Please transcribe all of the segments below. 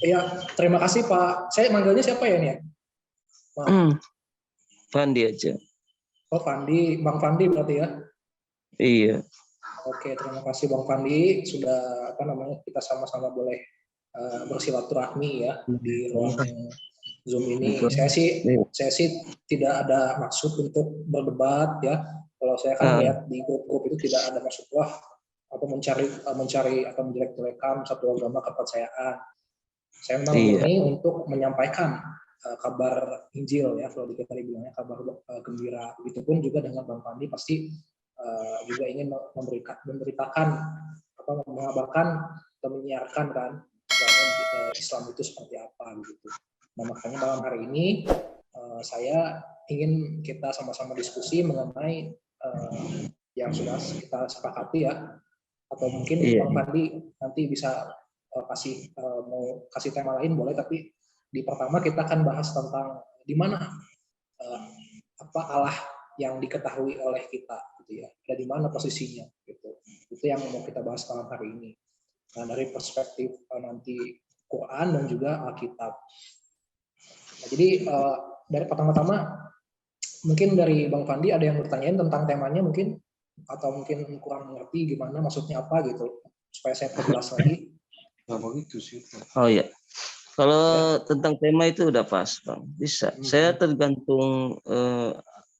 Ya, terima kasih Pak. Saya manggilnya siapa ya nih ya? Fandi aja. Oh Fandi, Bang Fandi berarti ya? Iya. Oke, terima kasih Bang Fandi sudah kita sama-sama boleh bersilaturahmi ya di ruang Zoom ini. Saya sih tidak ada maksud untuk berdebat ya. Kalau saya kan lihat di grup-grup itu tidak ada maksud atau mencari atau menjelek-jelekan satu agama kepercayaan. Saya memang ini untuk menyampaikan kabar Injil ya, kalau kita bilangnya kabar gembira. Begitupun juga dengan Bang Fandi pasti juga ingin memberitakan mengabarkan atau menyiarkan kan Islam itu seperti apa gitu. Nah makanya malam hari ini saya ingin kita sama-sama diskusi mengenai yang sudah kita sepakati ya, atau mungkin Bang Fandi nanti bisa mau kasih tema lain boleh, tapi di pertama kita akan bahas tentang di mana Allah yang diketahui oleh kita gitu ya, dan di mana posisinya gitu. Itu yang mau kita bahas malam hari ini. Nah, dari perspektif nanti Quran dan juga Alkitab. Nah, jadi dari pertama-tama mungkin dari Bang Fandi ada yang bertanyain tentang temanya mungkin, atau mungkin kurang mengerti gimana maksudnya apa gitu, supaya saya perjelas lagi. Oh iya, kalau tentang tema itu udah pas Bang, bisa. Saya tergantung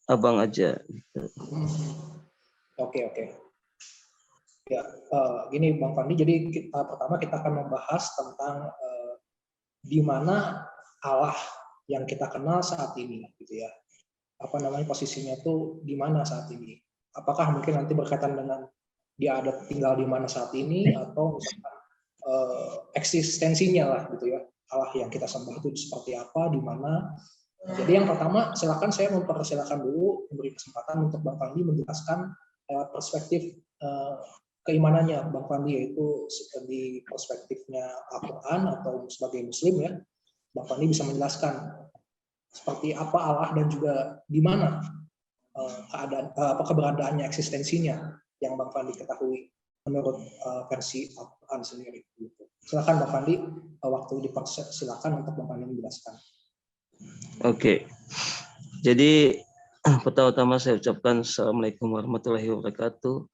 abang aja. Oke. Ya, gini Bang Fandi, jadi pertama kita akan membahas tentang di mana Allah yang kita kenal saat ini, gitu ya. Posisinya tuh di mana saat ini? Apakah mungkin nanti berkaitan dengan dia ada tinggal di mana saat ini, atau misalkan eksistensinya lah, gitu ya. Allah yang kita sembah itu seperti apa, di mana? Jadi yang pertama, silakan saya mempersilakan dulu, memberi kesempatan untuk Bang Fandi menjelaskan perspektif keimanannya Bang Fandi, yaitu di perspektifnya Al-Quran atau sebagai Muslim ya. Bang Fandi bisa menjelaskan seperti apa Allah dan juga di mana keberadaannya, eksistensinya yang Bang Fandi ketahui menurut versi Al-Quran sendiri. Silakan Bang Fandi, waktu dipersilakan untuk Bang Fandi menjelaskan. Oke. Jadi pertama-tama saya ucapkan Assalamualaikum warahmatullahi wabarakatuh.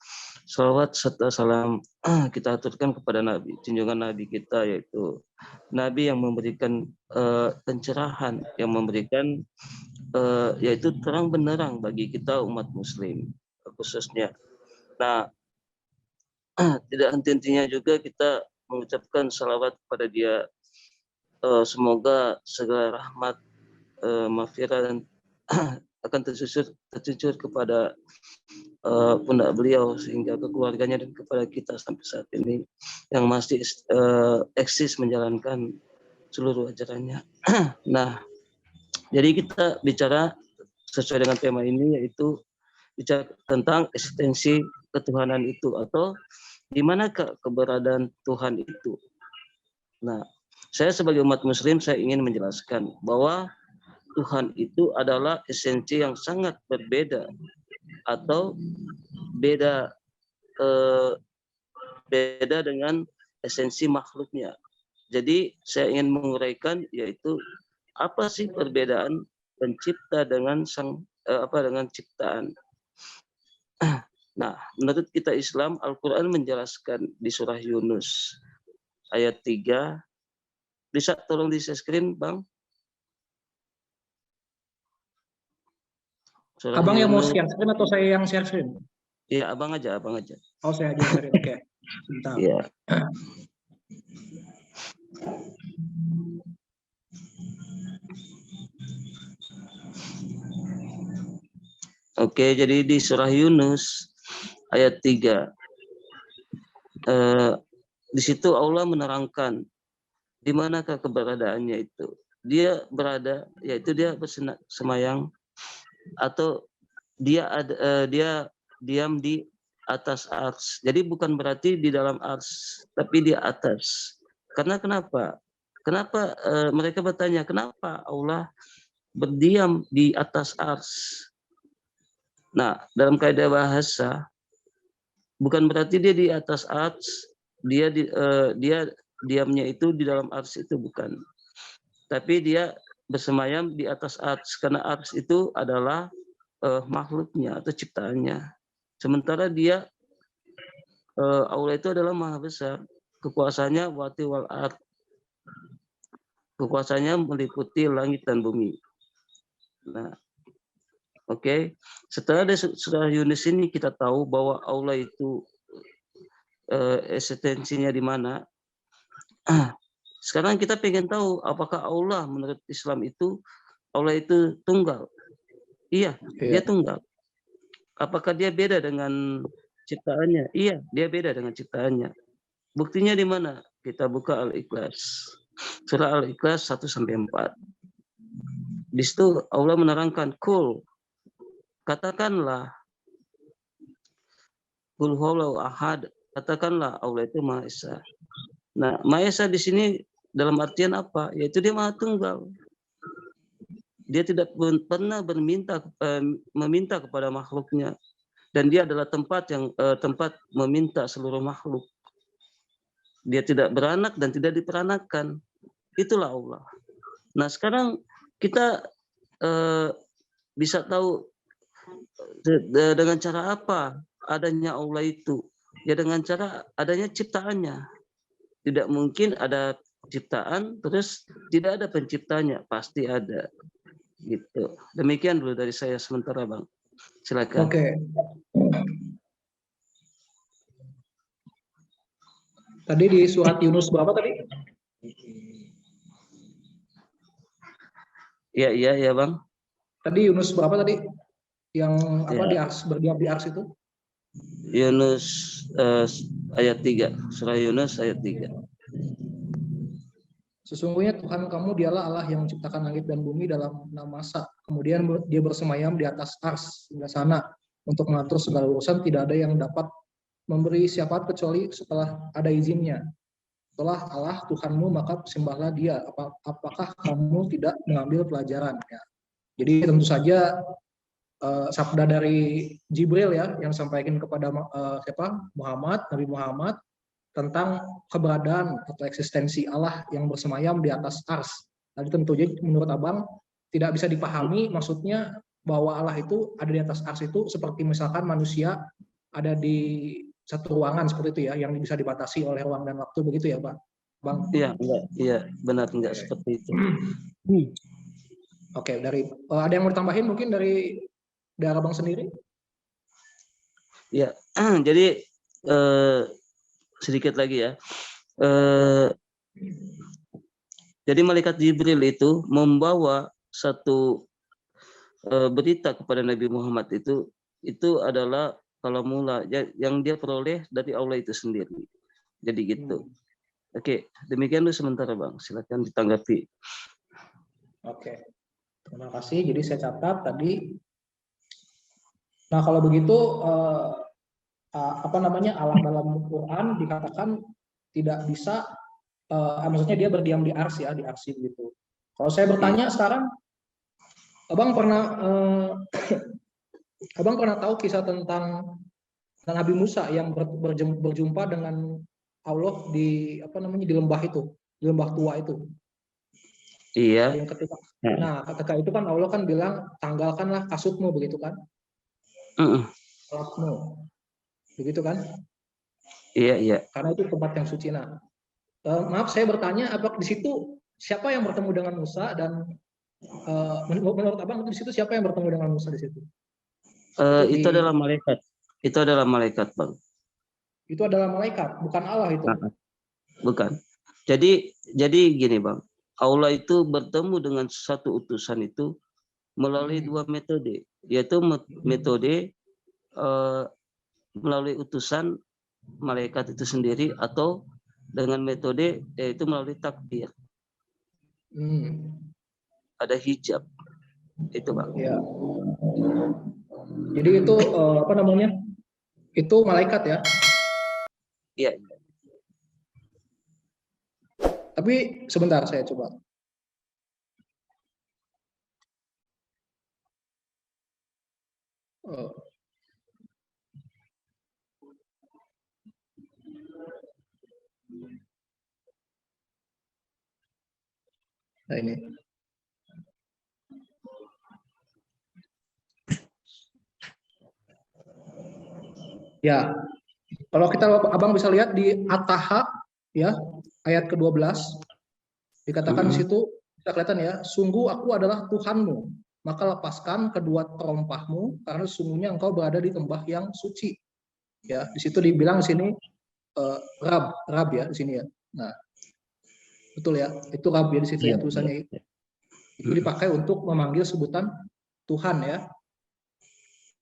Salawat serta salam kita aturkan kepada Nabi, junjungan Nabi kita, yaitu Nabi yang memberikan pencerahan, yang memberikan yaitu terang benderang bagi kita umat Muslim khususnya. Nah, tidak henti-hentinya juga kita mengucapkan salawat kepada dia. Semoga segala rahmat, maghfirah dan akan tercucur kepada pundak beliau sehingga ke keluarganya dan kepada kita sampai saat ini yang masih eksis menjalankan seluruh ajarannya. Nah, jadi kita bicara sesuai dengan tema ini, yaitu bicara tentang eksistensi ketuhanan itu, atau di manakah keberadaan Tuhan itu. Nah, saya sebagai umat Muslim saya ingin menjelaskan bahwa Tuhan itu adalah esensi yang sangat berbeda atau beda dengan esensi makhluknya. Jadi saya ingin menguraikan, yaitu apa sih perbedaan pencipta dengan dengan ciptaan. Nah, menurut kita Islam, Al-Quran menjelaskan di surah Yunus ayat 3. Bisa tolong di screen Bang? Surah Abang Yunus. Yang mau share screen atau saya yang share screen? Iya, abang aja. Oh, saya aja share. Oke. Bentar. Iya. Oke, jadi di surah Yunus ayat 3. Di situ Allah menerangkan di manakah keberadaannya itu. Dia berada, yaitu dia bersemayam atau dia diam di atas ars. Jadi bukan berarti di dalam ars, tapi di atas. Karena kenapa? Kenapa mereka bertanya, kenapa Allah berdiam di atas ars? Nah, dalam kaidah bahasa, bukan berarti dia di atas ars, dia diamnya itu di dalam ars itu, bukan. Tapi dia bersemayam di atas ars, karena ars itu adalah makhluknya atau ciptaannya. Sementara dia Allah itu adalah maha besar, kekuasaannya wati wal ard, kekuasaannya meliputi langit dan bumi. Nah, oke. Setelah dari surah Yunus ini kita tahu bahwa Allah itu eksistensinya di mana. Sekarang kita pengen tahu apakah Allah menurut Islam itu Allah itu tunggal. Iya, dia tunggal. Apakah dia beda dengan ciptaannya? Iya, dia beda dengan ciptaannya. Buktinya di mana? Kita buka Al-Ikhlas. Surah Al-Ikhlas 1-4. Di situ Allah menerangkan, kul, katakanlah, kul huwallahu ahad, katakanlah Allah itu Maha Esa. Nah, Maha Esa di sini dalam artian apa? Yaitu dia Maha Tunggal. Dia tidak pernah meminta kepada makhluknya, dan dia adalah tempat meminta seluruh makhluk. Dia tidak beranak dan tidak diperanakan. Itulah Allah. Nah, sekarang kita bisa tahu dengan cara apa adanya Allah itu? Ya dengan cara adanya ciptaannya. Tidak mungkin ada ciptaan terus tidak ada penciptanya, pasti ada. Gitu. Demikian dulu dari saya sementara, Bang. Silakan. Oke. Tadi di surat Yunus berapa tadi? Iya, Bang. Tadi Yunus berapa tadi? Yang apa Ya. di ars, berdiam di ars itu? Yunus ayat 3. Surah Yunus ayat 3. Sesungguhnya Tuhan kamu dialah Allah yang menciptakan langit dan bumi dalam 6 masa. Kemudian dia bersemayam di atas ars hingga sana untuk mengatur segala urusan. Tidak ada yang dapat memberi syafaat kecuali setelah ada izinnya. Setelah Allah Tuhanmu maka sembahlah dia. Apakah kamu tidak mengambil pelajaran? Ya. Jadi tentu saja sabda dari Jibril ya yang sampaikan kepada Nabi Muhammad tentang keberadaan atau eksistensi Allah yang bersemayam di atas ars. Tadi tentunya menurut Abang tidak bisa dipahami maksudnya bahwa Allah itu ada di atas ars itu seperti misalkan manusia ada di satu ruangan seperti itu ya yang bisa dibatasi oleh ruang dan waktu, begitu ya, Pak? Bang? Iya, benar enggak seperti itu. Oke, dari ada yang mau ditambahin mungkin dari Abang sendiri? Ya, jadi sedikit lagi ya. Jadi malaikat Jibril itu membawa satu berita kepada Nabi Muhammad itu adalah kalau mula yang dia peroleh dari Allah itu sendiri. Jadi gitu. Oke, demikian dulu sementara, Bang. Silakan ditanggapi. Oke, terima kasih. Jadi saya catat tadi. Nah kalau begitu Allah dalam Quran dikatakan tidak bisa, maksudnya dia berdiam di ars ya, di arsy gitu. Kalau saya bertanya sekarang, abang pernah tahu kisah tentang Nabi Musa yang berjumpa dengan Allah di di lembah itu, di lembah tua itu. Iya. Nah, ketika itu kan Allah kan bilang tanggalkanlah kasutmu, begitu kan? Sholatmu, begitu kan? Iya. Karena itu tempat yang suci. Nah, maaf saya bertanya, apakah di situ siapa yang bertemu dengan Musa dan menurut abang di situ siapa yang bertemu dengan Musa di situ? Itu adalah malaikat. Itu adalah malaikat, Bang. Itu adalah malaikat, bukan Allah itu. Bukan. Jadi gini, Bang. Allah itu bertemu dengan satu utusan itu melalui dua metode, yaitu metode melalui utusan malaikat itu sendiri atau dengan metode yaitu melalui takdir. Ada hijab. Itu, Bang. Ya. Jadi itu itu malaikat ya? Iya. Tapi sebentar saya coba. Nah ini. Ya, kalau kita abang bisa lihat di At-Taha ya ayat ke-12 dikatakan di situ bisa kelihatan ya, sungguh aku adalah Tuhanmu, maka lepaskan kedua terompahmu karena sungguhnya engkau berada di lembah yang suci. Ya, di situ dibilang di sini Rab ya di sini ya. Nah, betul ya, itu Rab ya di situ ya tulisannya. Itu dipakai untuk memanggil sebutan Tuhan ya.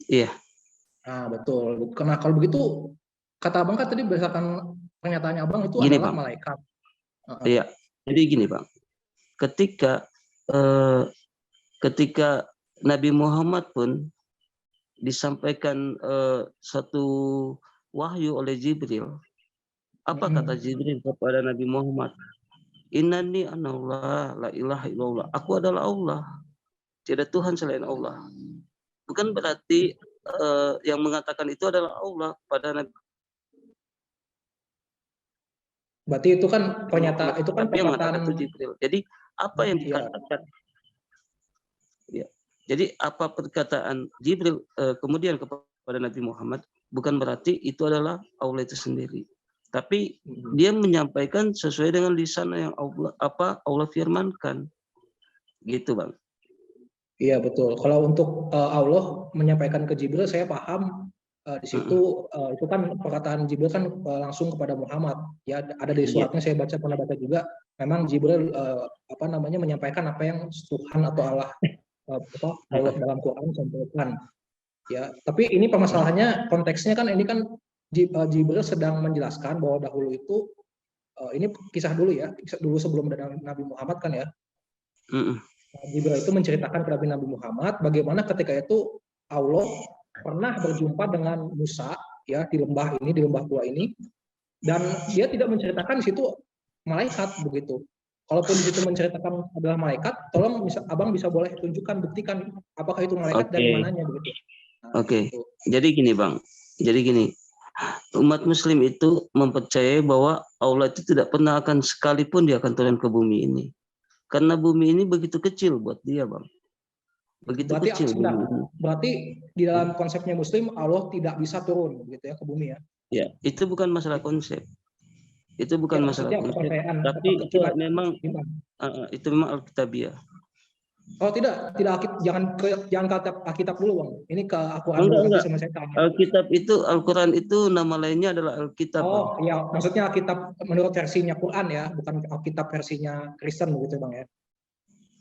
Iya. Nah, betul. Karena kalau begitu kata abang kan tadi berdasarkan pernyataannya abang itu Gini, adalah Bang. malaikat. Iya. Jadi gini, Bang. Ketika Nabi Muhammad pun disampaikan satu wahyu oleh Jibril. Apa kata Jibril kepada Nabi Muhammad? Innani anallah la ilaha illallah. Aku adalah Allah. Tidak Tuhan selain Allah. Bukan berarti yang mengatakan itu adalah Allah pada Nabi. Berarti itu kan pernyataan, itu kan perkataan Jibril. Jadi apa yang dikatakan? Ya. Jadi apa perkataan Jibril kemudian kepada Nabi Muhammad bukan berarti itu adalah Allah itu sendiri. Tapi dia menyampaikan sesuai dengan lisan yang Allah firmankan. Gitu, Bang. Iya, betul. Kalau untuk Allah menyampaikan ke Jibril, saya paham di situ itu kan perkataan Jibril kan langsung kepada Muhammad. Ya, ada di suratnya saya pernah baca juga. Memang Jibril menyampaikan apa yang Tuhan atau Allah dalam Quran sampaikan. Ya, tapi ini permasalahannya konteksnya kan ini kan Jibril sedang menjelaskan bahwa dahulu itu ini kisah dulu ya, kisah dulu sebelum ada Nabi Muhammad kan ya. Jibril itu menceritakan kepada Nabi Muhammad bagaimana ketika itu Allah pernah berjumpa dengan Musa ya di lembah tua ini, dan dia tidak menceritakan di situ malaikat begitu. Kalaupun di situ menceritakan adalah malaikat, tolong abang bisa boleh tunjukkan, buktikan apakah itu malaikat dari mananya begitu. Oke. Jadi gini, Bang. Jadi gini, umat Muslim itu mempercayai bahwa Allah itu tidak pernah akan sekalipun dia akan turun ke bumi ini. Karena bumi ini begitu kecil buat dia, Bang. Begitu berarti, kecil. Berarti di dalam konsepnya Muslim Allah tidak bisa turun gitu ya ke bumi ya? Ya, itu bukan masalah konsep. Itu bukan ya, masalah konsep. Tapi itu memang Alkitabiah. Oh tidak jangan ke Alkitab dulu, Bang. Ini ke Al-Qur'an dulu nanti sama saya tanya. Alkitab itu Al-Qur'an itu nama lainnya adalah Alkitab. Oh, iya, maksudnya Alkitab menurut versinya Quran ya, bukan Alkitab versinya Kristen begitu, Bang ya.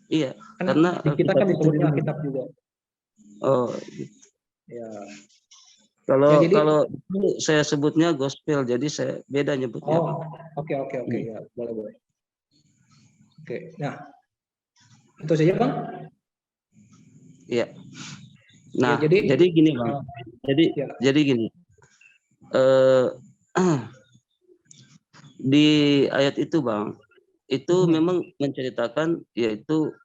Iya, kan karena di kita kan disebutnya Alkitab juga. Oh, gitu. Ya. Kalau saya sebutnya gospel, jadi saya beda nyebutnya. Oh, oke, ya, boleh. Oke, nah itu saja, Bang. Iya. Nah, jadi gini, Bang. Jadi gini. Di ayat itu, Bang, itu memang menceritakan yaitu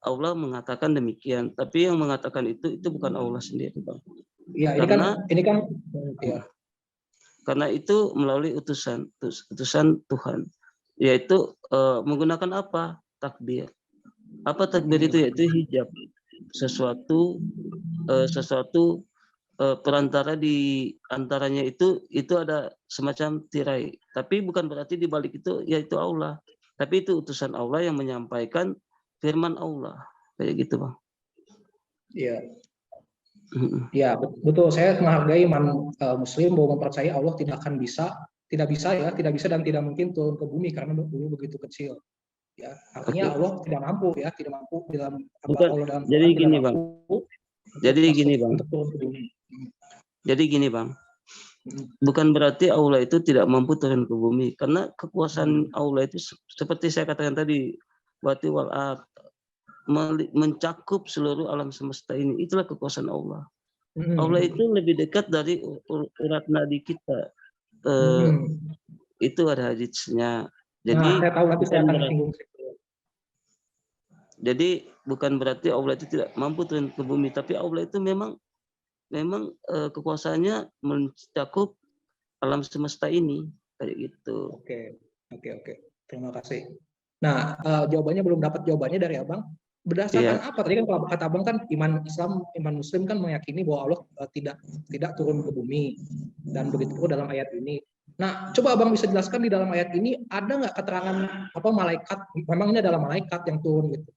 Allah mengatakan demikian, tapi yang mengatakan itu bukan Allah sendiri, Bang. Iya, ini kan ya. Karena itu melalui utusan Tuhan, yaitu menggunakan apa? Takbir. Apa takbir itu? Yaitu hijab. Sesuatu perantara di antaranya itu ada semacam tirai. Tapi bukan berarti di balik itu yaitu Allah. Tapi itu utusan Allah yang menyampaikan firman Allah. Kayak gitu, Bang. Iya. Ya, betul. Saya menghargai Muslim bahwa mempercayai Allah tidak bisa dan tidak mungkin turun ke bumi karena dulu begitu kecil. Ya, artinya Allah tidak mampu dalam Allah dalam Jadi gini, Bang. Jadi gini, Bang. Bukan berarti Allah itu tidak mampu turun ke bumi, karena kekuasaan Allah itu seperti saya katakan tadi, wati wal ard, mencakup seluruh alam semesta ini. Itulah kekuasaan Allah. Allah itu lebih dekat dari urat nadi kita. Itu ada hadisnya. Jadi saya tahu nanti saya akan singgung. Jadi bukan berarti Allah itu tidak mampu turun ke bumi, tapi Allah itu memang kekuasaannya mencakup alam semesta ini kayak gitu. Oke. Terima kasih. Nah, jawabannya belum dapat jawabannya dari Abang. Berdasarkan apa? Tadi kan kalau kata Abang kan iman Islam, iman Muslim kan meyakini bahwa Allah tidak turun ke bumi, dan begitu pun dalam ayat ini. Nah, coba Abang bisa jelaskan di dalam ayat ini ada nggak keterangan apa malaikat? Memang ini adalah malaikat yang turun gitu.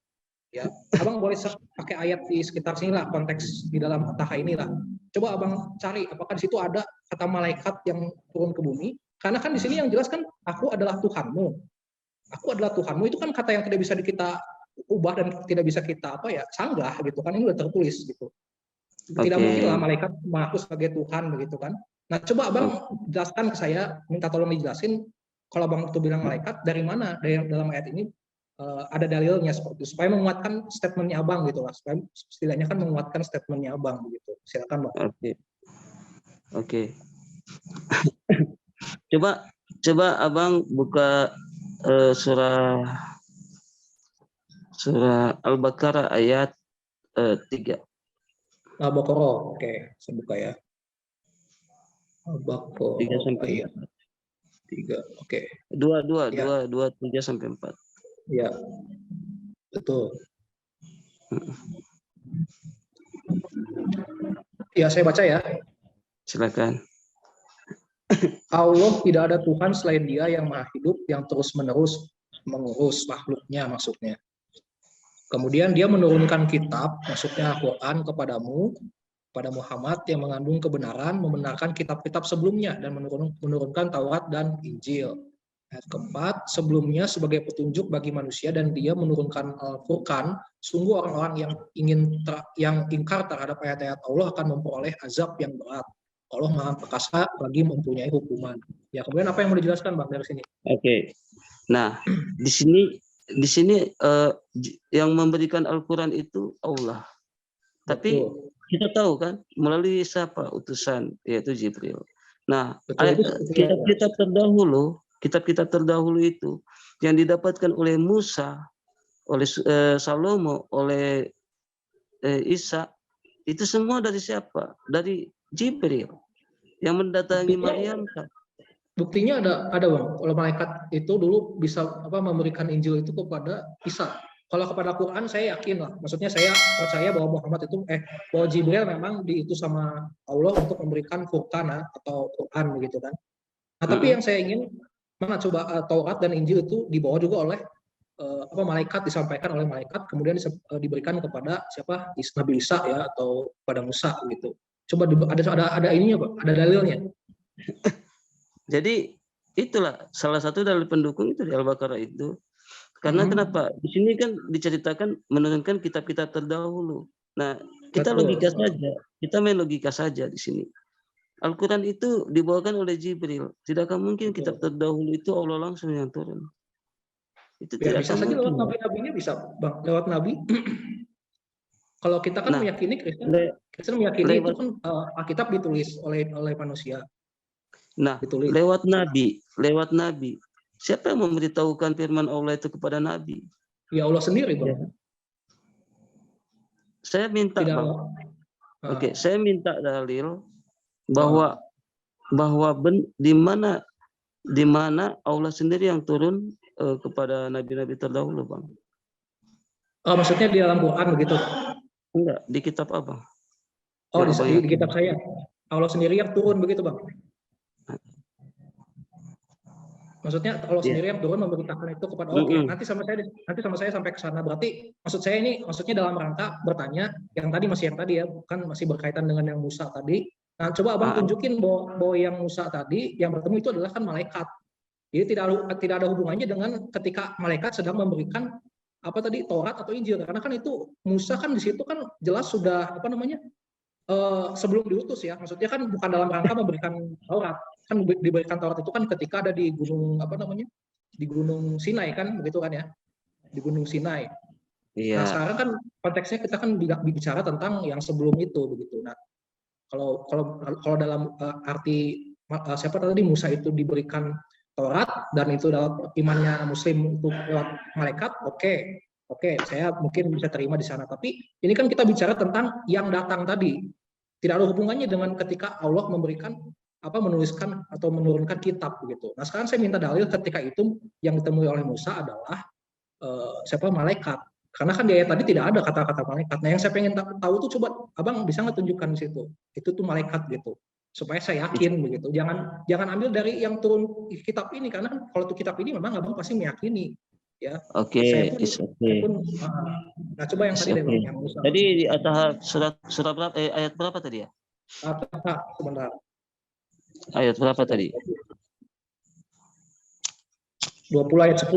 Ya, Abang boleh pakai ayat di sekitar sini lah, konteks di dalam Fatahah inilah. Coba Abang cari apakah di situ ada kata malaikat yang turun ke bumi. Karena kan di sini yang jelas kan aku adalah Tuhanmu. Aku adalah Tuhanmu itu kan kata yang tidak bisa kita ubah dan tidak bisa kita sanggah gitu kan, ini udah tertulis gitu. Tidak mungkin lah malaikat mengaku sebagai Tuhan begitu kan. Nah, coba Abang jelaskan ke saya, minta tolong dijelasin kalau Abang itu bilang malaikat dari mana dalam ayat ini ada dalilnya seperti itu, supaya menguatkan statementnya Abang gitu lah, supaya setidaknya kan menguatkan statementnya Abang begitu. Silakan Bang. Oke. Coba Abang buka surah Al-Baqarah ayat 3. Al-Baqarah, oke, saya buka ya. Al-Baqarah 3 sampai ayat 3, oke. 2 3 sampai 4. Ya, betul. Ya, saya baca ya. Silakan. Allah tidak ada Tuhan selain Dia yang maha hidup, yang terus-menerus mengurus makhluknya maksudnya. Kemudian Dia menurunkan kitab, maksudnya Al-Quran kepadamu, pada Muhammad yang mengandung kebenaran, membenarkan kitab-kitab sebelumnya dan menurunkan Taurat dan Injil. Ayat keempat, sebelumnya sebagai petunjuk bagi manusia dan Dia menurunkan Al-Furqan. Sungguh orang-orang yang ingkar terhadap ayat-ayat Allah akan memperoleh azab yang berat. Allah Maha Perkasa lagi mempunyai hukuman. Ya, kemudian apa yang mau dijelaskan Bang dari sini? Oke. Nah, di sini yang memberikan Al-Qur'an itu Allah. Tapi kita tahu kan melalui siapa utusan, yaitu Jibril. Nah, kitab-kitab terdahulu itu yang didapatkan oleh Musa, oleh Salomo, oleh Isa, itu semua dari siapa? Dari Jibril yang mendatangi Maryam. Buktinya ada Bang, kalau malaikat itu dulu bisa memberikan Injil itu kepada Isa. Kalau kepada Quran saya yakin lah, maksudnya saya percaya bahwa Muhammad itu bahwa Jibril memang diutus sama Allah untuk memberikan Furqan atau Quran begitu kan. Nah, tapi yang saya ingin mana coba Taurat dan Injil itu dibawa juga oleh malaikat, disampaikan oleh malaikat, kemudian diberikan kepada siapa? Nabi Isa ya, atau pada Musa gitu. Coba ada ininya Pak, ada dalilnya. Jadi itulah salah satu dalil pendukung itu di Al-Baqarah itu. Karena kenapa? Di sini kan diceritakan menurunkan kitab-kitab terdahulu. Nah, kita logika saja, kita main logika saja di sini. Al-Quran itu dibawakan oleh Jibril. Tidakkah mungkin kitab terdahulu itu Allah langsung yang turun? Itu ya, bisa saja lewat nabi-nabinya bisa, Bang, lewat nabi. Kalau kita kan meyakini Kristen meyakini itu kan Alkitab ditulis oleh manusia. Nah, ditulis. lewat nabi. Siapa yang memberitahukan firman Allah itu kepada nabi? Ya Allah sendiri, Bang. Ya. Saya minta, Bang. Oke, saya minta dalil bahwa di mana Allah sendiri yang turun kepada nabi-nabi terdahulu, Bang. Oh, maksudnya di dalam Quran begitu? Enggak, di kitab apa? Oh, di kitab saya. Allah sendiri yang turun begitu, Bang. Maksudnya Allah sendiri yang turun memberitakan itu kepada nanti sama saya sampai ke sana. Berarti maksudnya dalam rangka bertanya yang tadi ya, bukan masih berkaitan dengan yang Musa tadi. Nah, coba Abang tunjukin bahwa yang Musa tadi yang bertemu itu adalah kan malaikat. Jadi tidak ada hubungannya dengan ketika malaikat sedang memberikan Taurat atau Injil, karena kan itu Musa kan di situ kan jelas sudah sebelum diutus ya, maksudnya kan bukan dalam rangka memberikan Taurat, kan diberikan Taurat itu kan ketika ada di gunung di Gunung Sinai kan begitu kan ya, di Gunung Sinai. Iya. Nah sekarang kan konteksnya kita kan bicara tentang yang sebelum itu begitu. Nah kalau dalam arti siapa tadi Musa itu diberikan Taurat dan itu dalam imannya Muslim untuk lewat malaikat, oke, saya mungkin bisa terima di sana. Tapi ini kan kita bicara tentang yang datang tadi. Tidak ada hubungannya dengan ketika Allah memberikan menuliskan atau menurunkan kitab begitu. Nah sekarang saya minta dalil ketika itu yang ditemui oleh Musa adalah siapa malaikat. Karena kan di ayat tadi tidak ada kata-kata malaikat. Nah, yang saya pengen tahu tuh coba Abang bisa nggak tunjukkan di situ. Itu tuh malaikat gitu. Supaya saya yakin begitu. Jangan ambil dari yang turun kitab ini karena kan kalau tuh kitab ini memang Abang pasti meyakini ya. Oke, Saya pun nah coba yang tadi deh Bang yang Musa. Tadi di atas surat berapa ayat berapa tadi ya? Sebentar. Ayat berapa tadi? 20 ayat 10.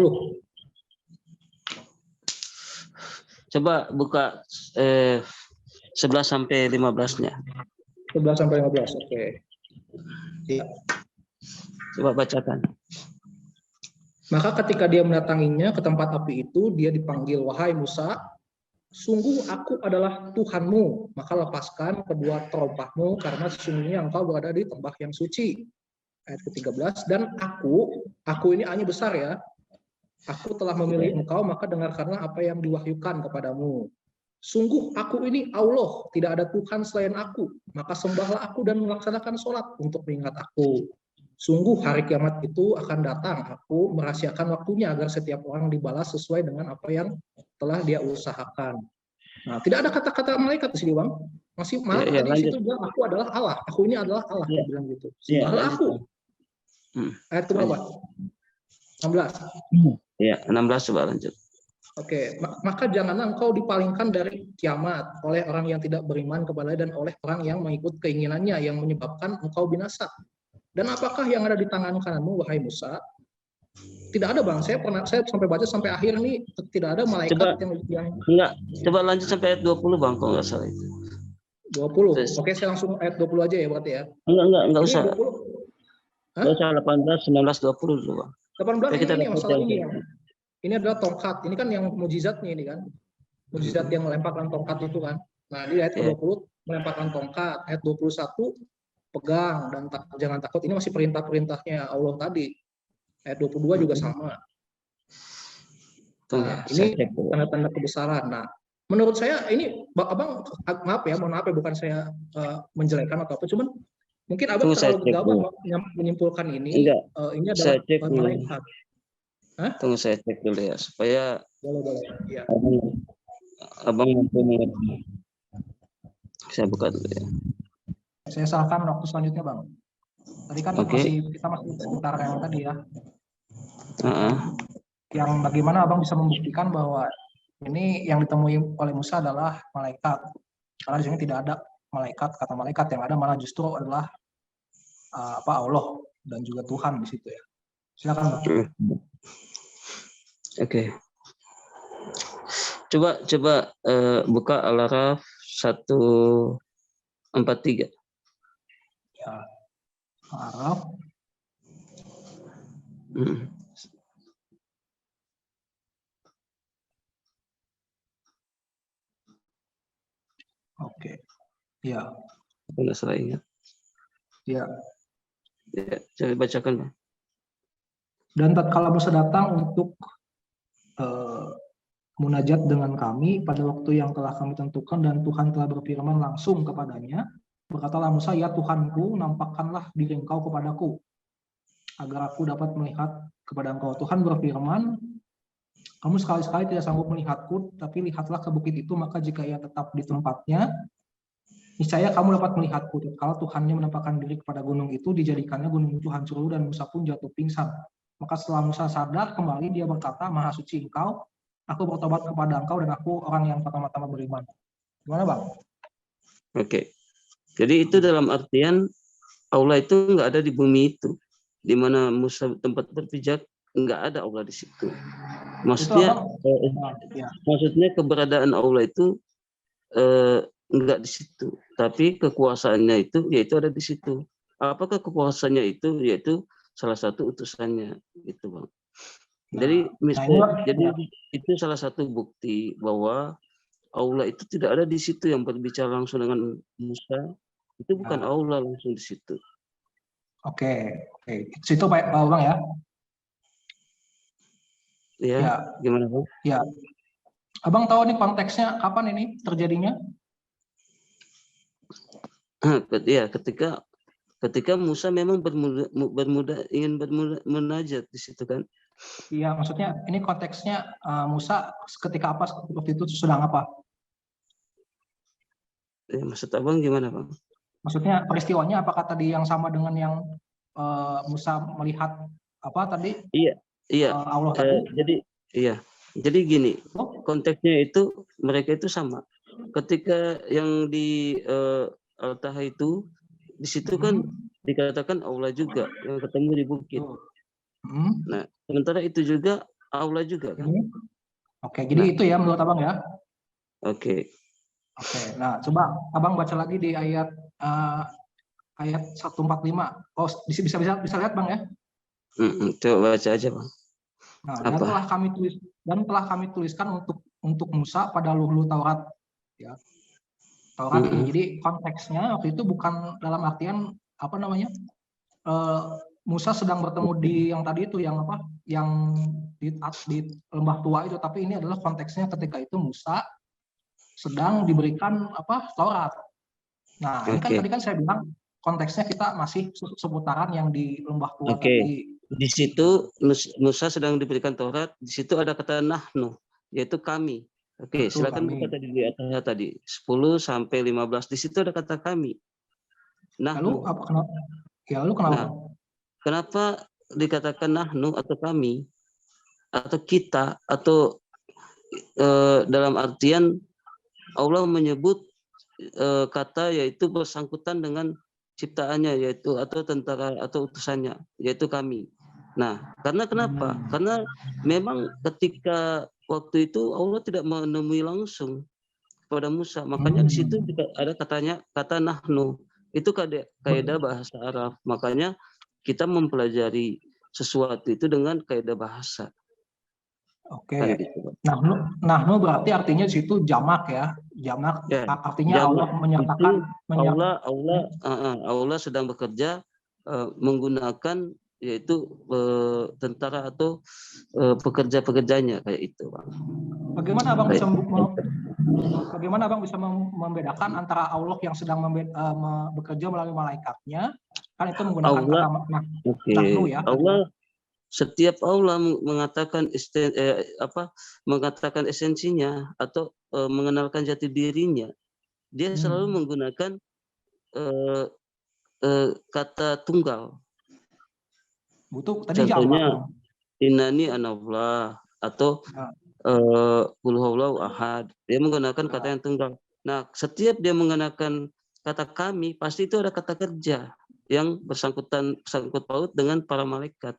Coba buka 11 sampai 15-nya. 11 sampai 15. Oke. Ya. Coba bacakan. Maka ketika dia mendatanginya ke tempat api itu, dia dipanggil, "Wahai Musa, sungguh aku adalah Tuhanmu, maka lepaskan kedua terompahmu karena sesungguhnya engkau berada di tempat yang suci." Ayat ke-13, dan aku ini hanya besar ya, aku telah memilih engkau, maka dengarkanlah apa yang diwahyukan kepadamu. Sungguh aku ini Allah, tidak ada Tuhan selain aku, maka sembahlah aku dan melaksanakan sholat untuk mengingat aku. Sungguh hari kiamat itu akan datang, aku merahasiakan waktunya agar setiap orang dibalas sesuai dengan apa yang telah dia usahakan. Nah, tidak ada kata-kata malaikat di sini, Bang. Masih malah tadi di situ bilang aku adalah Allah, aku ini adalah Allah, dia bilang gitu. Sembahlah aku. Ayat berapa? 16. Ya, 16 coba lanjut. Oke, maka janganlah engkau dipalingkan dari kiamat oleh orang yang tidak beriman kepada dan oleh orang yang mengikut keinginannya yang menyebabkan engkau binasa. Dan apakah yang ada di tangan kananmu, wahai Musa? Tidak ada, Bang. Saya sampai baca sampai akhir nih tidak ada malaikat yang enggak. Coba lanjut sampai ayat 20, Bang, kalau nggak salah itu. 20. Oke, saya langsung ayat 20 aja ya berarti ya. Enggak usah. 20. Enggak usah 18, 19, 20 dulu, Bang. 18 ini masalah ini ya. Ini adalah tongkat. Ini kan yang mujizatnya ini kan. Mujizat yang melemparkan tongkat itu kan. Nah, di ayat ke-20 melemparkan tongkat. Ayat 21 pegang dan jangan takut. Ini masih perintah-perintahnya Allah tadi. Ayat 22 juga sama. Nah, ini tanda-tanda kebesaran. Nah, menurut saya ini Abang maaf ya, mohon maaf ya, bukan saya menjelekan atau apa, cuman mungkin Abang terlalu gegabah menyimpulkan ini. Ini adalah malaikat. Tunggu saya cek dulu ya supaya boleh ya. Abang mampu mengerti. Saya buka dulu ya. Saya salahkan waktu selanjutnya, Bang. Tadi kan kita masih seputar yang tadi ya. Yang bagaimana Abang bisa membuktikan bahwa ini yang ditemui oleh Musa adalah malaikat. Karena di sini tidak ada malaikat, kata malaikat, yang ada malah justru adalah Allah dan juga Tuhan di situ ya. Silakan, Bang. Oke. Coba buka Al-Araf 143. Ya. Al-Araf. Oke. Ya. Enggak salah ingat. Ya. Ya, coba bacakan, Bang. Dan tatkala Musa datang untuk munajat dengan kami pada waktu yang telah kami tentukan dan Tuhan telah berfirman langsung kepadanya, berkatalah Musa, ya Tuhanku, nampakkanlah diri engkau kepadaku agar aku dapat melihat kepada engkau. Tuhan berfirman, kamu sekali-sekali tidak sanggup melihatku, tapi lihatlah ke bukit itu, maka jika ia tetap di tempatnya, niscaya kamu dapat melihatku. Kalau Tuhannya menampakkan diri kepada gunung itu, dijadikannya gunung itu hancur dan Musa pun jatuh pingsan. Maka setelah Musa sadar kembali, dia berkata, Maha suci engkau, aku bertobat kepada engkau dan aku orang yang pertama-tama beriman. Gimana, Bang? Oke. Jadi itu dalam artian Allah itu nggak ada di bumi itu. Di mana Musa tempat berpijak, nggak ada Allah di situ. Maksudnya, maksudnya keberadaan Allah itu nggak di situ. Tapi kekuasaannya itu yaitu ada di situ. Apakah kekuasaannya itu yaitu salah satu utusannya itu, Bang. Jadi itu salah satu bukti bahwa Allah itu tidak ada di situ yang berbicara langsung dengan Musa. Itu bukan Allah langsung di situ. Oke. Situ Pak Bang ya. Ya. Gimana, Bang? Ya. Abang tahu nih konteksnya kapan ini terjadinya? Ya, ketika Musa memang ingin bermunajat di situ kan. Iya, maksudnya ini konteksnya Musa ketika apa waktu itu sedang apa? Maksud abang gimana bang? Maksudnya peristiwanya apakah tadi yang sama dengan yang Musa melihat apa tadi Iya, iya. Allah tadi? Jadi iya. Jadi gini, Oh, konteksnya itu mereka itu sama. Ketika yang di Al-Taha itu, di situ kan dikatakan Allah juga yang ketemu di bukit. Nah, sementara itu juga Allah juga kan. Oke, jadi Nah, itu ya menurut abang ya. Oke. Oke, nah coba abang baca lagi di ayat ayat 145. Oh, bisa lihat bang ya. Coba baca aja bang. Nah, Apa? dan telah kami tuliskan untuk Musa pada luhur Taurat, ya. Taurat ini. Jadi konteksnya waktu itu bukan dalam artian apa namanya Musa sedang bertemu di yang tadi itu yang apa yang di lembah tua itu, tapi ini adalah konteksnya ketika itu Musa sedang diberikan apa Taurat. Nah, ini kan tadi kan saya bilang konteksnya kita masih seputaran yang di lembah tua tadi. Di situ Musa sedang diberikan Taurat, di situ ada kata nahnu, yaitu kami. Oke, silakan buka tadi di atas tadi 10 sampai 15. Di situ ada kata kami. Lalu apa kenapa? Ya, lalu kenapa? Nah, kenapa dikatakan nahnu atau kami atau kita atau dalam artian Allah menyebut kata yaitu bersangkutan dengan ciptaannya yaitu atau tentara atau utusannya yaitu kami. Nah, karena kenapa? Karena memang ketika waktu itu Allah tidak menemui langsung kepada Musa, makanya di situ ada kata nahnu. Itu kaidah bahasa Arab. Makanya kita mempelajari sesuatu itu dengan kaidah bahasa. Oke. Nahnu berarti artinya di situ jamak ya. Jamak ya, artinya jamak. Allah menyertakan Allah sedang bekerja menggunakan yaitu tentara atau pekerja-pekerjanya kayak itu, Bang. Bagaimana Abang bisa membedakan antara Allah yang sedang bekerja melalui malaikatnya, kan itu menggunakan kata nahnu ya. Allah setiap Allah mengatakan mengatakan esensinya atau mengenalkan jati dirinya, dia selalu menggunakan kata tunggal. Contohnya innani anallah atau qul huwallahu ahad. Dia menggunakan kata yang tunggal. Nah, setiap dia menggunakan kata kami, pasti itu ada kata kerja yang sangkut paut dengan para malaikat.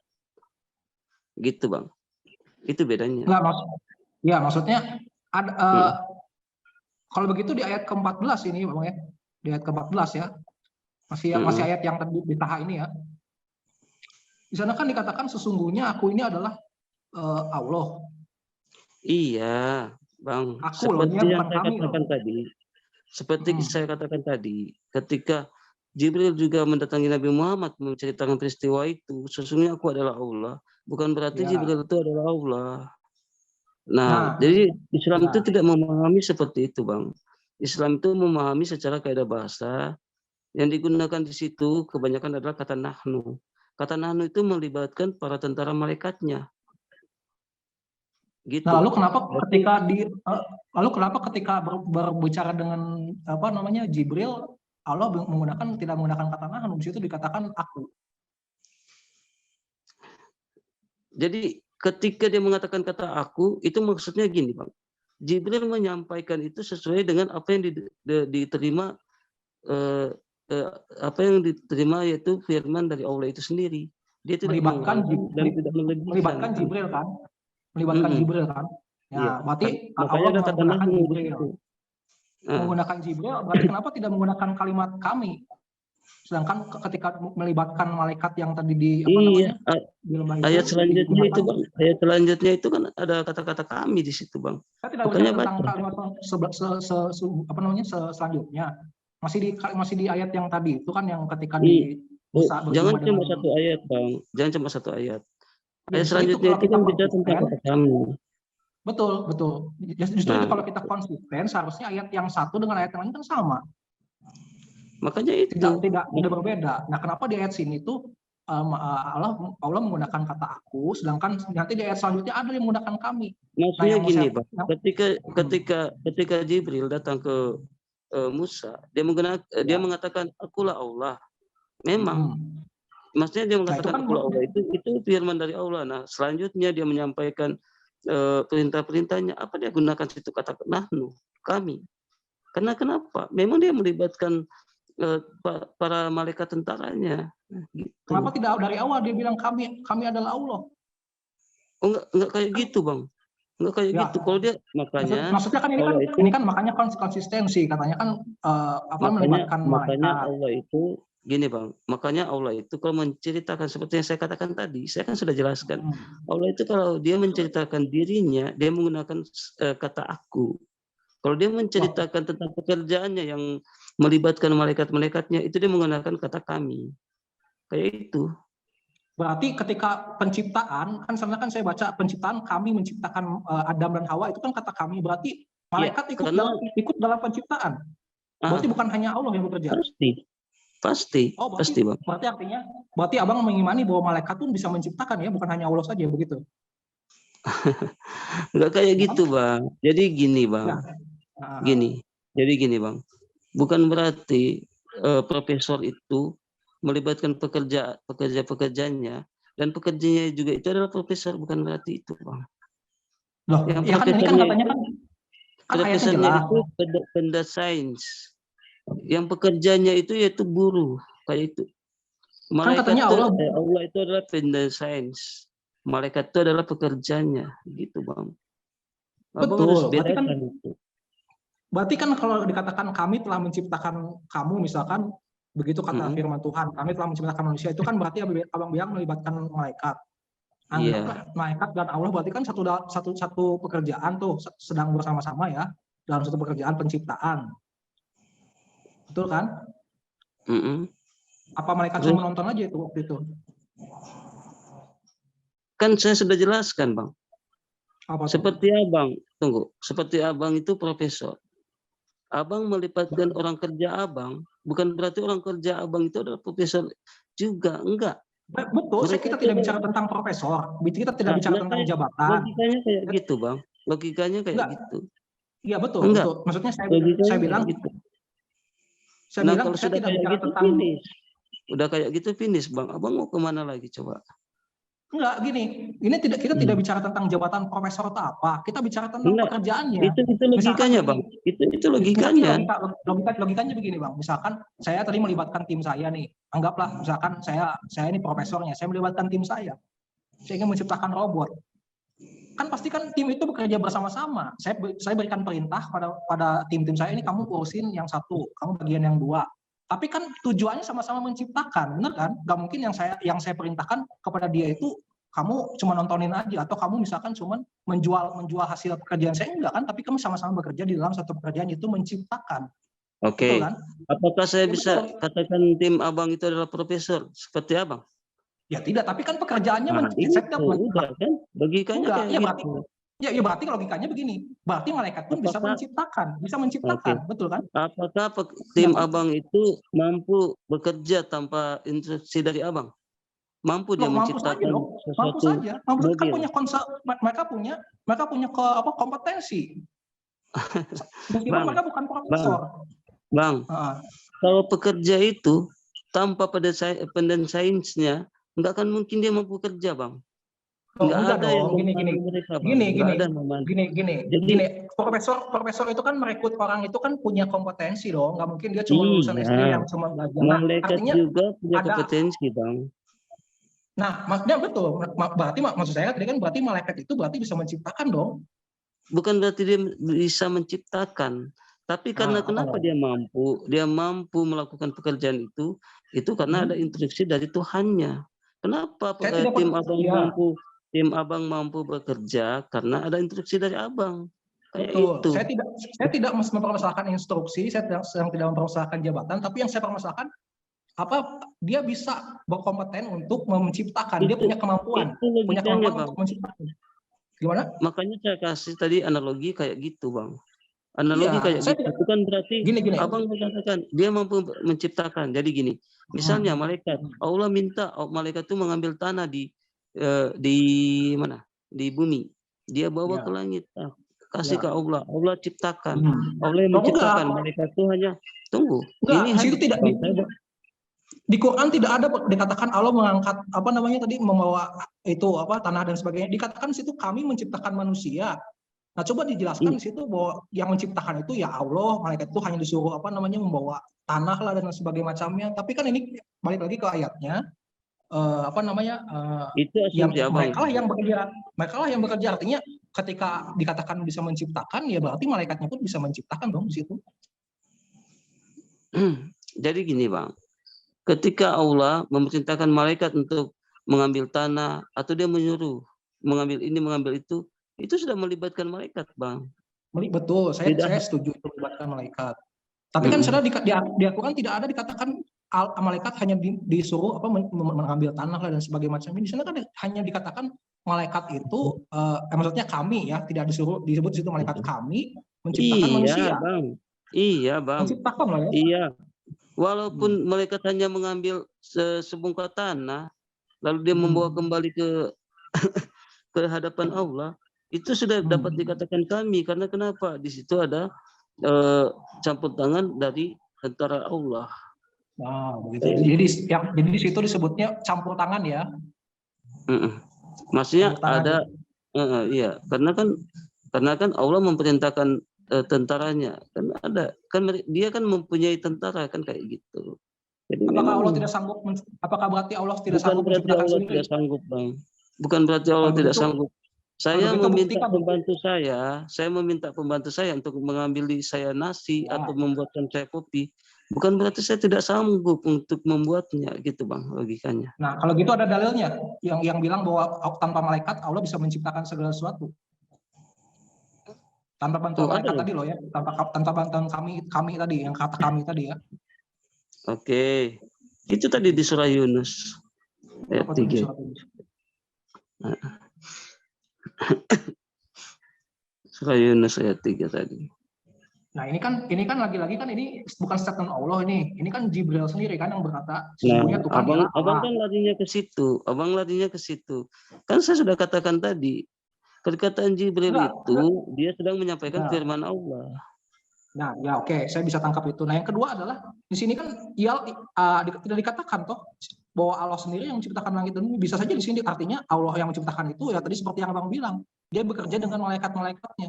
Gitu, Bang. Itu bedanya. Ya, maksudnya ada kalau begitu di ayat ke-14 ini, Bang ya. Di ayat ke-14 ya. Masih ayat yang di Taha ini ya. Di sana kan dikatakan sesungguhnya aku ini adalah Allah. Iya, Bang. Aku seperti yang saya katakan tadi. Seperti saya katakan tadi, ketika Jibril juga mendatangi Nabi Muhammad menceritakan peristiwa itu, sesungguhnya aku adalah Allah. Bukan berarti Jibril itu adalah Allah. Nah, jadi Islam itu tidak memahami seperti itu, Bang. Islam itu memahami secara kaidah bahasa. Yang digunakan di situ kebanyakan adalah kata nahnu. Kata nahnu itu melibatkan para tentara malaikatnya. Gitu. Nah, lalu kenapa ketika berbicara dengan apa namanya Jibril, Allah tidak menggunakan kata nahnu, di situ dikatakan aku. Jadi ketika dia mengatakan kata aku, itu maksudnya gini, Bang. Jibril menyampaikan itu sesuai dengan apa yang diterima apa yang diterima yaitu firman dari Allah itu sendiri. Dia tidak melibatkan Jibril kan? Melibatkan Jibril kan? Ya, berarti Allah menggunakan Jibril. Menggunakan Jibril, berarti kenapa tidak menggunakan kalimat kami? Sedangkan ketika melibatkan malaikat yang tadi di ayat selanjutnya itu, Bang. Ayat selanjutnya itu kan ada kata-kata kami di situ, Bang. Saya tidak bicara tentang kalimat selanjutnya. Masih di ayat yang tadi itu kan yang ketika jangan cuma satu ayat, Bang. Jangan cuma satu ayat. Ayat selanjutnya itu kan bicara tentang kata kami. Betul. Justru itu kalau kita konsisten, seharusnya ayat yang satu dengan ayat yang lain kan sama. Makanya itu tidak berbeda. Nah, kenapa di ayat sini tuh Allah menggunakan kata aku, sedangkan nanti di ayat selanjutnya ada yang menggunakan kami. Maksudnya gini, Bang. Ketika Jibril datang ke Musa, dia mengatakan akulah Allah. Memang. Maksudnya dia mengatakan akulah Allah itu firman dari Allah. Nah, selanjutnya dia menyampaikan perintah-perintahnya. Apa dia gunakan situ kata nahnu, kami. Karena kenapa? Memang dia melibatkan para malaikat tentaranya. Gitu. Kenapa tidak dari awal dia bilang kami adalah Allah? Oh, enggak kayak gitu, Bang. Enggak kayak gitu. Kalau dia maksudnya kan ini kan makanya konsistensi, katanya kan melibatkan makanya Allah itu gini, Bang. Makanya Allah itu kalau menceritakan seperti yang saya katakan tadi, saya kan sudah jelaskan. Allah itu kalau dia menceritakan dirinya, dia menggunakan kata aku. Kalau dia menceritakan tentang pekerjaannya yang melibatkan malaikat-malaikatnya, itu dia menggunakan kata kami. Kayak itu. Berarti ketika penciptaan, kan sebenarnya kan saya baca penciptaan, kami menciptakan Adam dan Hawa, itu kan kata kami. Berarti malaikat ikut dalam penciptaan. Berarti bukan hanya Allah yang bekerja. Pasti, Bang. Berarti abang mengimani bahwa malaikat pun bisa menciptakan ya, bukan hanya Allah saja, begitu? Enggak kayak gitu, Bang. Jadi gini, Bang. Jadi gini, Bang. Bukan berarti profesor itu melibatkan pekerja-pekerjanya dan pekerjanya juga itu adalah profesor, bukan berarti itu, Bang. Loh, yang ya kan ini kan katanya kan profesornya itu benda sains. Yang pekerjanya itu yaitu buruh, kayak itu. Malaikat Allah itu adalah benda sains. Malaikat itu adalah pekerjanya, gitu, Bang. Abang harus bedakan itu. Berarti kan kalau dikatakan kami telah menciptakan kamu, misalkan begitu kata firman Tuhan, kami telah menciptakan manusia, itu kan berarti abang bilang melibatkan malaikat. Anggaplah malaikat dan Allah berarti kan satu pekerjaan tuh, sedang bersama-sama ya dalam satu pekerjaan penciptaan. Betul kan? Apa malaikat cuma menonton aja itu waktu itu? Kan saya sudah jelaskan, Bang. Seperti abang itu profesor. Abang melibatkan orang kerja abang, bukan berarti orang kerja abang itu adalah profesor juga, enggak. Betul, kita tidak bicara tentang profesor, kita tidak bicara tentang jabatan. Logikanya kayak gitu, Bang. Logikanya kayak gitu. Iya, betul. Maksudnya saya bilang gitu. Kalau saya tidak bicara gitu, tentang udah kayak gitu finish, Bang. Abang mau kemana lagi coba? Enggak, gini. Ini kita tidak bicara tentang jabatan profesor atau apa. Kita bicara tentang pekerjaannya. Itu logikanya, Bang. Itu logikanya. Logikanya begini, Bang. Misalkan saya tadi melibatkan tim saya nih. Anggaplah misalkan saya ini profesornya, saya melibatkan tim saya. Saya ingin menciptakan robot. Kan pasti kan tim itu bekerja bersama-sama. Saya berikan perintah pada tim-tim saya, ini kamu urusin yang satu, kamu bagian yang dua. Tapi kan tujuannya sama-sama menciptakan, benar kan? Gak mungkin yang saya perintahkan kepada dia itu kamu cuma nontonin aja, atau kamu misalkan cuma menjual hasil pekerjaan saya, enggak kan? Tapi kamu sama-sama bekerja di dalam satu pekerjaan itu menciptakan. Oke. Kan? Apakah saya bisa katakan tim abang itu adalah profesor seperti abang? Ya tidak, tapi kan pekerjaannya udah kan? Logikanya kayak gitu. Ya berarti logikanya begini. Berarti malaikat pun bisa menciptakan, betul kan? Apakah tim abang itu mampu bekerja tanpa instruksi dari abang? Mampu dia menciptakan sesuatu? Mampu saja. Kan punya mereka punya kompetensi. Meskipun mereka bukan profesor. Bang, kalau pekerja itu tanpa penelitian sainsnya, nggak akan mungkin dia mampu kerja, Bang. Enggak ada dong. Gini. Profesor itu kan merekrut orang itu kan punya kompetensi dong. Nggak mungkin dia cuma lulusan SD yang cuma belajar. Malaikat juga punya kompetensi, Bang. Nah, maksudnya betul. Berarti maksud saya tadi kan berarti malaikat itu berarti bisa menciptakan dong. Bukan berarti dia bisa menciptakan, tapi karena kenapa dia mampu melakukan pekerjaan itu karena ada instruksi dari Tuhannya. Kenapa tim abang mampu bekerja karena ada instruksi dari abang. Kayak itu. Saya tidak mempermasalahkan instruksi, saya sedang tidak mempermasalahkan jabatan, tapi yang saya permasalahkan dia bisa berkompeten untuk menciptakan, dia punya kemampuan untuk menciptakan. Gimana? Makanya saya kasih tadi analogi kayak gitu, Bang. Analogi Iya, kayak saya gitu. tidak Bukan berarti gini. abang mengatakan dia mampu menciptakan. Jadi gini, misalnya malaikat, Allah minta malaikat itu mengambil tanah di mana? Di bumi. Dia bawa ke Ya, langit. Kasih ke ya. Allah. Allah ciptakan. Hmm. Allah yang Oh, enggak, menciptakan. Malaikat itu hanya tunggu. enggak. Ini Di situ hadis. tidak di Quran tidak ada dikatakan Allah mengangkat apa namanya tadi membawa itu apa tanah dan sebagainya. Dikatakan di situ kami menciptakan manusia. Nah, coba dijelaskan di situ bahwa yang menciptakan itu ya Allah, malaikat itu hanya disuruh apa namanya membawa tanah lah dan sebagainya macamnya. Tapi kan ini balik lagi ke ayatnya, apa namanya, itu yang asumsi abang. mereka lah yang bekerja. Artinya ketika dikatakan bisa menciptakan, ya berarti malaikatnya pun bisa menciptakan dong di situ. Jadi gini bang, ketika Allah memerintahkan malaikat untuk mengambil tanah atau dia menyuruh mengambil ini mengambil itu sudah melibatkan malaikat bang. Betul, saya setuju itu melibatkan malaikat. Tapi kan sudah di Al-Quran tidak ada dikatakan malaikat hanya disuruh apa mengambil tanah dan sebagainya macam. Di sana kan hanya dikatakan malaikat itu, maksudnya kami ya, tidak disebut di situ malaikat kami menciptakan manusia. Bang. Iya bang. Menciptakan lah ya. Iya. Walaupun malaikat hanya mengambil sebongkah tanah, lalu dia membawa kembali ke hadapan Allah, itu sudah dapat dikatakan kami. Karena kenapa? Di situ ada campur tangan dari tentara Allah. Nah, begitu. Jadi di situ disebutnya campur tangan ya. Maksudnya ada, iya, karena kan Allah memerintahkan tentaranya, kan ada, kan dia kan mempunyai tentara kan kayak gitu. Jadi apakah Allah tidak sanggup? Apakah berarti Allah tidak sanggup menciptakan Allah sendiri? tidak sanggup, bang. Bukan berarti Allah tidak sanggup. Saya meminta pembantu saya untuk mengambil saya nasi atau membuatkan saya kopi. Bukan berarti saya tidak sanggup untuk membuatnya, gitu bang logikanya. Nah, kalau gitu ada dalilnya yang bilang bahwa tanpa malaikat Allah bisa menciptakan segala sesuatu. Tanpa bantuan malaikat tadi loh ya, tanpa bantuan kami tadi, yang kata kami tadi ya. Oke, itu tadi di surah Yunus ayat 3. Surah Yunus ayat 3 tadi. Nah, ini kan lagi-lagi kan ini bukan statement Allah ini kan Jibril sendiri kan yang berkata sesungguhnya Tuhan ialah Allah. Abang kan larinya ke situ. Kan saya sudah katakan tadi, perkataan Jibril itu dia sedang menyampaikan firman Allah. Nah, ya oke, saya bisa tangkap itu. Nah, yang kedua adalah di sini kan tidak dikatakan toh bahwa Allah sendiri yang menciptakan langit dan bumi. Bisa saja di sini artinya Allah yang menciptakan itu ya tadi seperti yang Abang bilang, dia bekerja dengan malaikat-malaikatnya.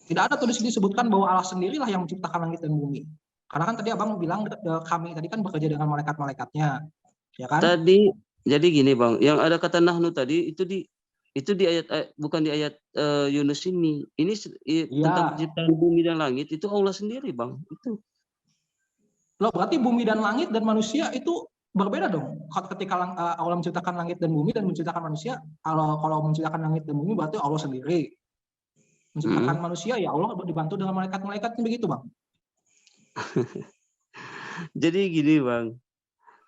Tidak ada tuh di sini disebutkan bahwa Allah sendirilah yang menciptakan langit dan bumi. Karena kan tadi Abang bilang kami tadi kan bekerja dengan malaikat-malaikatnya, ya kan? Tadi jadi gini Bang, yang ada kata nahnu tadi itu di ayat bukan di ayat Yunus ini. Ini tentang penciptaan bumi dan langit itu Allah sendiri Bang. Itu. Loh, berarti bumi dan langit dan manusia itu berbeda dong. Ketika Allah menciptakan langit dan bumi dan menciptakan manusia, kalau menciptakan langit dan bumi berarti Allah sendiri. Menciptakan manusia ya Allah dibantu dengan malaikat-malaikat begitu Bang. Jadi gini Bang,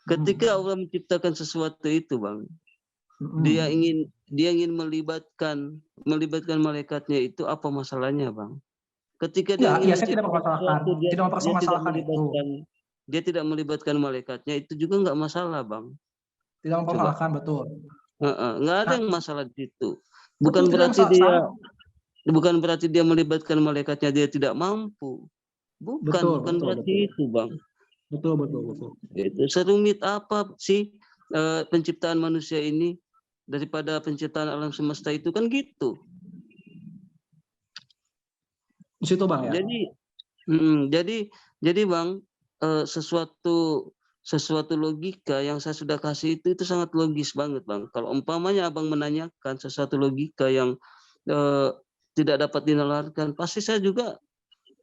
ketika Allah menciptakan sesuatu itu Bang, dia ingin melibatkan malaikatnya itu apa masalahnya Bang? Ketika dia ingin dia tidak melibatkan malaikatnya itu juga nggak masalah Bang. Tidak mempermasalahkan betul. Nggak ada yang masalah di situ. Bukan berarti dia melibatkan malaikatnya dia tidak mampu. Bukan berarti itu Bang. Betul. Itu serumit apa sih penciptaan manusia ini daripada penciptaan alam semesta itu kan gitu. Di situ Bang ya. Jadi Bang sesuatu logika yang saya sudah kasih itu sangat logis banget Bang. Kalau umpamanya Abang menanyakan sesuatu logika yang tidak dapat dinalarkan, pasti saya juga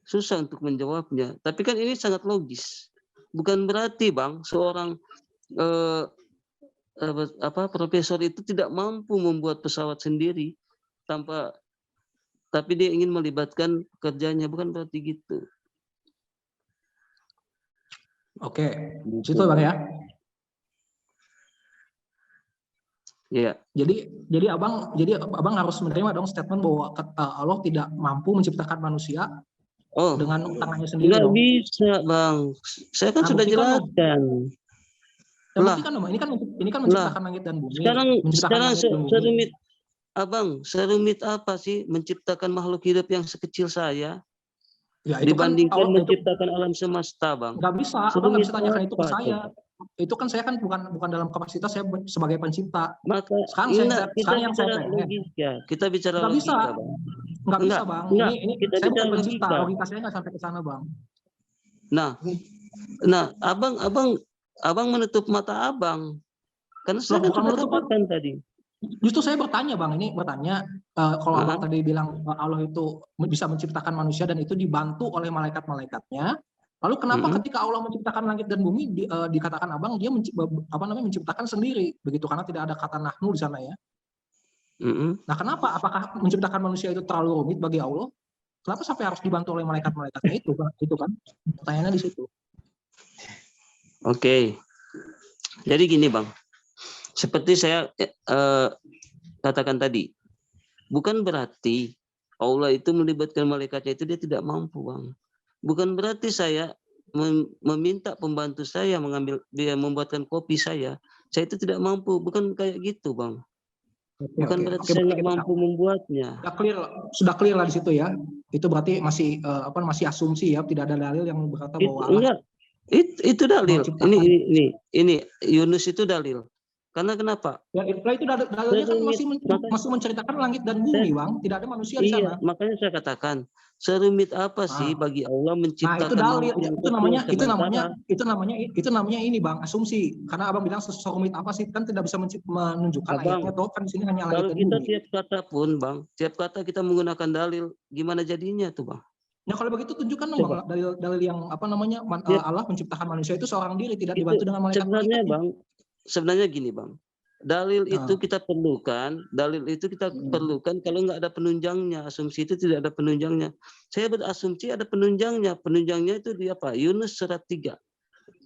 susah untuk menjawabnya. Tapi kan ini sangat logis. Bukan berarti Bang seorang profesor itu tidak mampu membuat pesawat sendiri tapi dia ingin melibatkan pekerjaannya, bukan berarti gitu. Oke, situ Bang ya. Iya. Jadi abang harus menerima dong statement bahwa Allah tidak mampu menciptakan manusia Oh, dengan tangannya sendiri nggak dong. bisa, Bang. Saya kan sudah jelaskan. Ya, buktikan dong, ini kan menciptakan langit dan bumi. Sekarang serumit, Abang, serumit apa sih menciptakan makhluk hidup yang sekecil saya? Ya, itu dibandingkan kan menciptakan alam semesta, Bang. Nggak bisa, Abang nggak bisa tanyakan itu ke saya. Itu kan saya kan bukan dalam kapasitas saya sebagai pencipta. Maka sekarang yang saya pengen. logika. Kita bicara nggak logika, bisa. Bang. Nggak bisa, Bang. Ini kita saya bukan bicara pencipta. Logika saya nggak sampai ke sana, Bang. Nah, abang menutup mata abang. Karena saya kan sudah katakan tadi. Justru saya bertanya, Bang. Ini bertanya, kalau Abang tadi bilang Allah itu bisa menciptakan manusia dan itu dibantu oleh malaikat-malaikatnya. Lalu kenapa ketika Allah menciptakan langit dan bumi dikatakan Abang dia menciptakan sendiri begitu, karena tidak ada kata nahnu di sana ya. Nah, kenapa? Apakah menciptakan manusia itu terlalu rumit bagi Allah? Kenapa sampai harus dibantu oleh malaikat-malaikatnya itu, Bang? Itu kan pertanyaannya di situ. Oke. Jadi gini, Bang. Seperti saya katakan tadi, bukan berarti Allah itu melibatkan malaikatnya itu dia tidak mampu, Bang. Bukan berarti saya meminta pembantu saya membuatkan kopi saya itu tidak mampu. Bukan kayak gitu, Bang. Bukan berarti saya nggak mampu membuatnya. Sudah clear lah di situ ya. Itu berarti masih asumsi ya, tidak ada dalil yang berkata bahwa Allah. Itu dalil. Ini Yunus itu dalil. Karena kenapa? Ya, itu dalilnya kan masih menceritakan langit dan bumi, Bang. Tidak ada manusia di sana. Makanya saya katakan, serumit apa sih bagi Allah menciptakan itu dalil. Itu namanya ini, Bang, asumsi. Karena Abang bilang serumit apa sih, kan tidak bisa menunjukkan ayatnya, toh kan di sini hanya langit dan bumi. Kalau kita tiap kata pun, Bang, tiap kata kita menggunakan dalil, gimana jadinya tuh, Bang? Ya, kalau begitu tunjukkan dong, Bang, dalil yang Allah menciptakan manusia itu seorang diri, tidak dibantu dengan malaikat. Sebenarnya, Bang, sebenarnya gini, Bang. Dalil itu kita perlukan, kalau nggak ada penunjangnya. Asumsi itu tidak ada penunjangnya. Saya berasumsi ada penunjangnya. Penunjangnya itu di apa? Yunus surat 3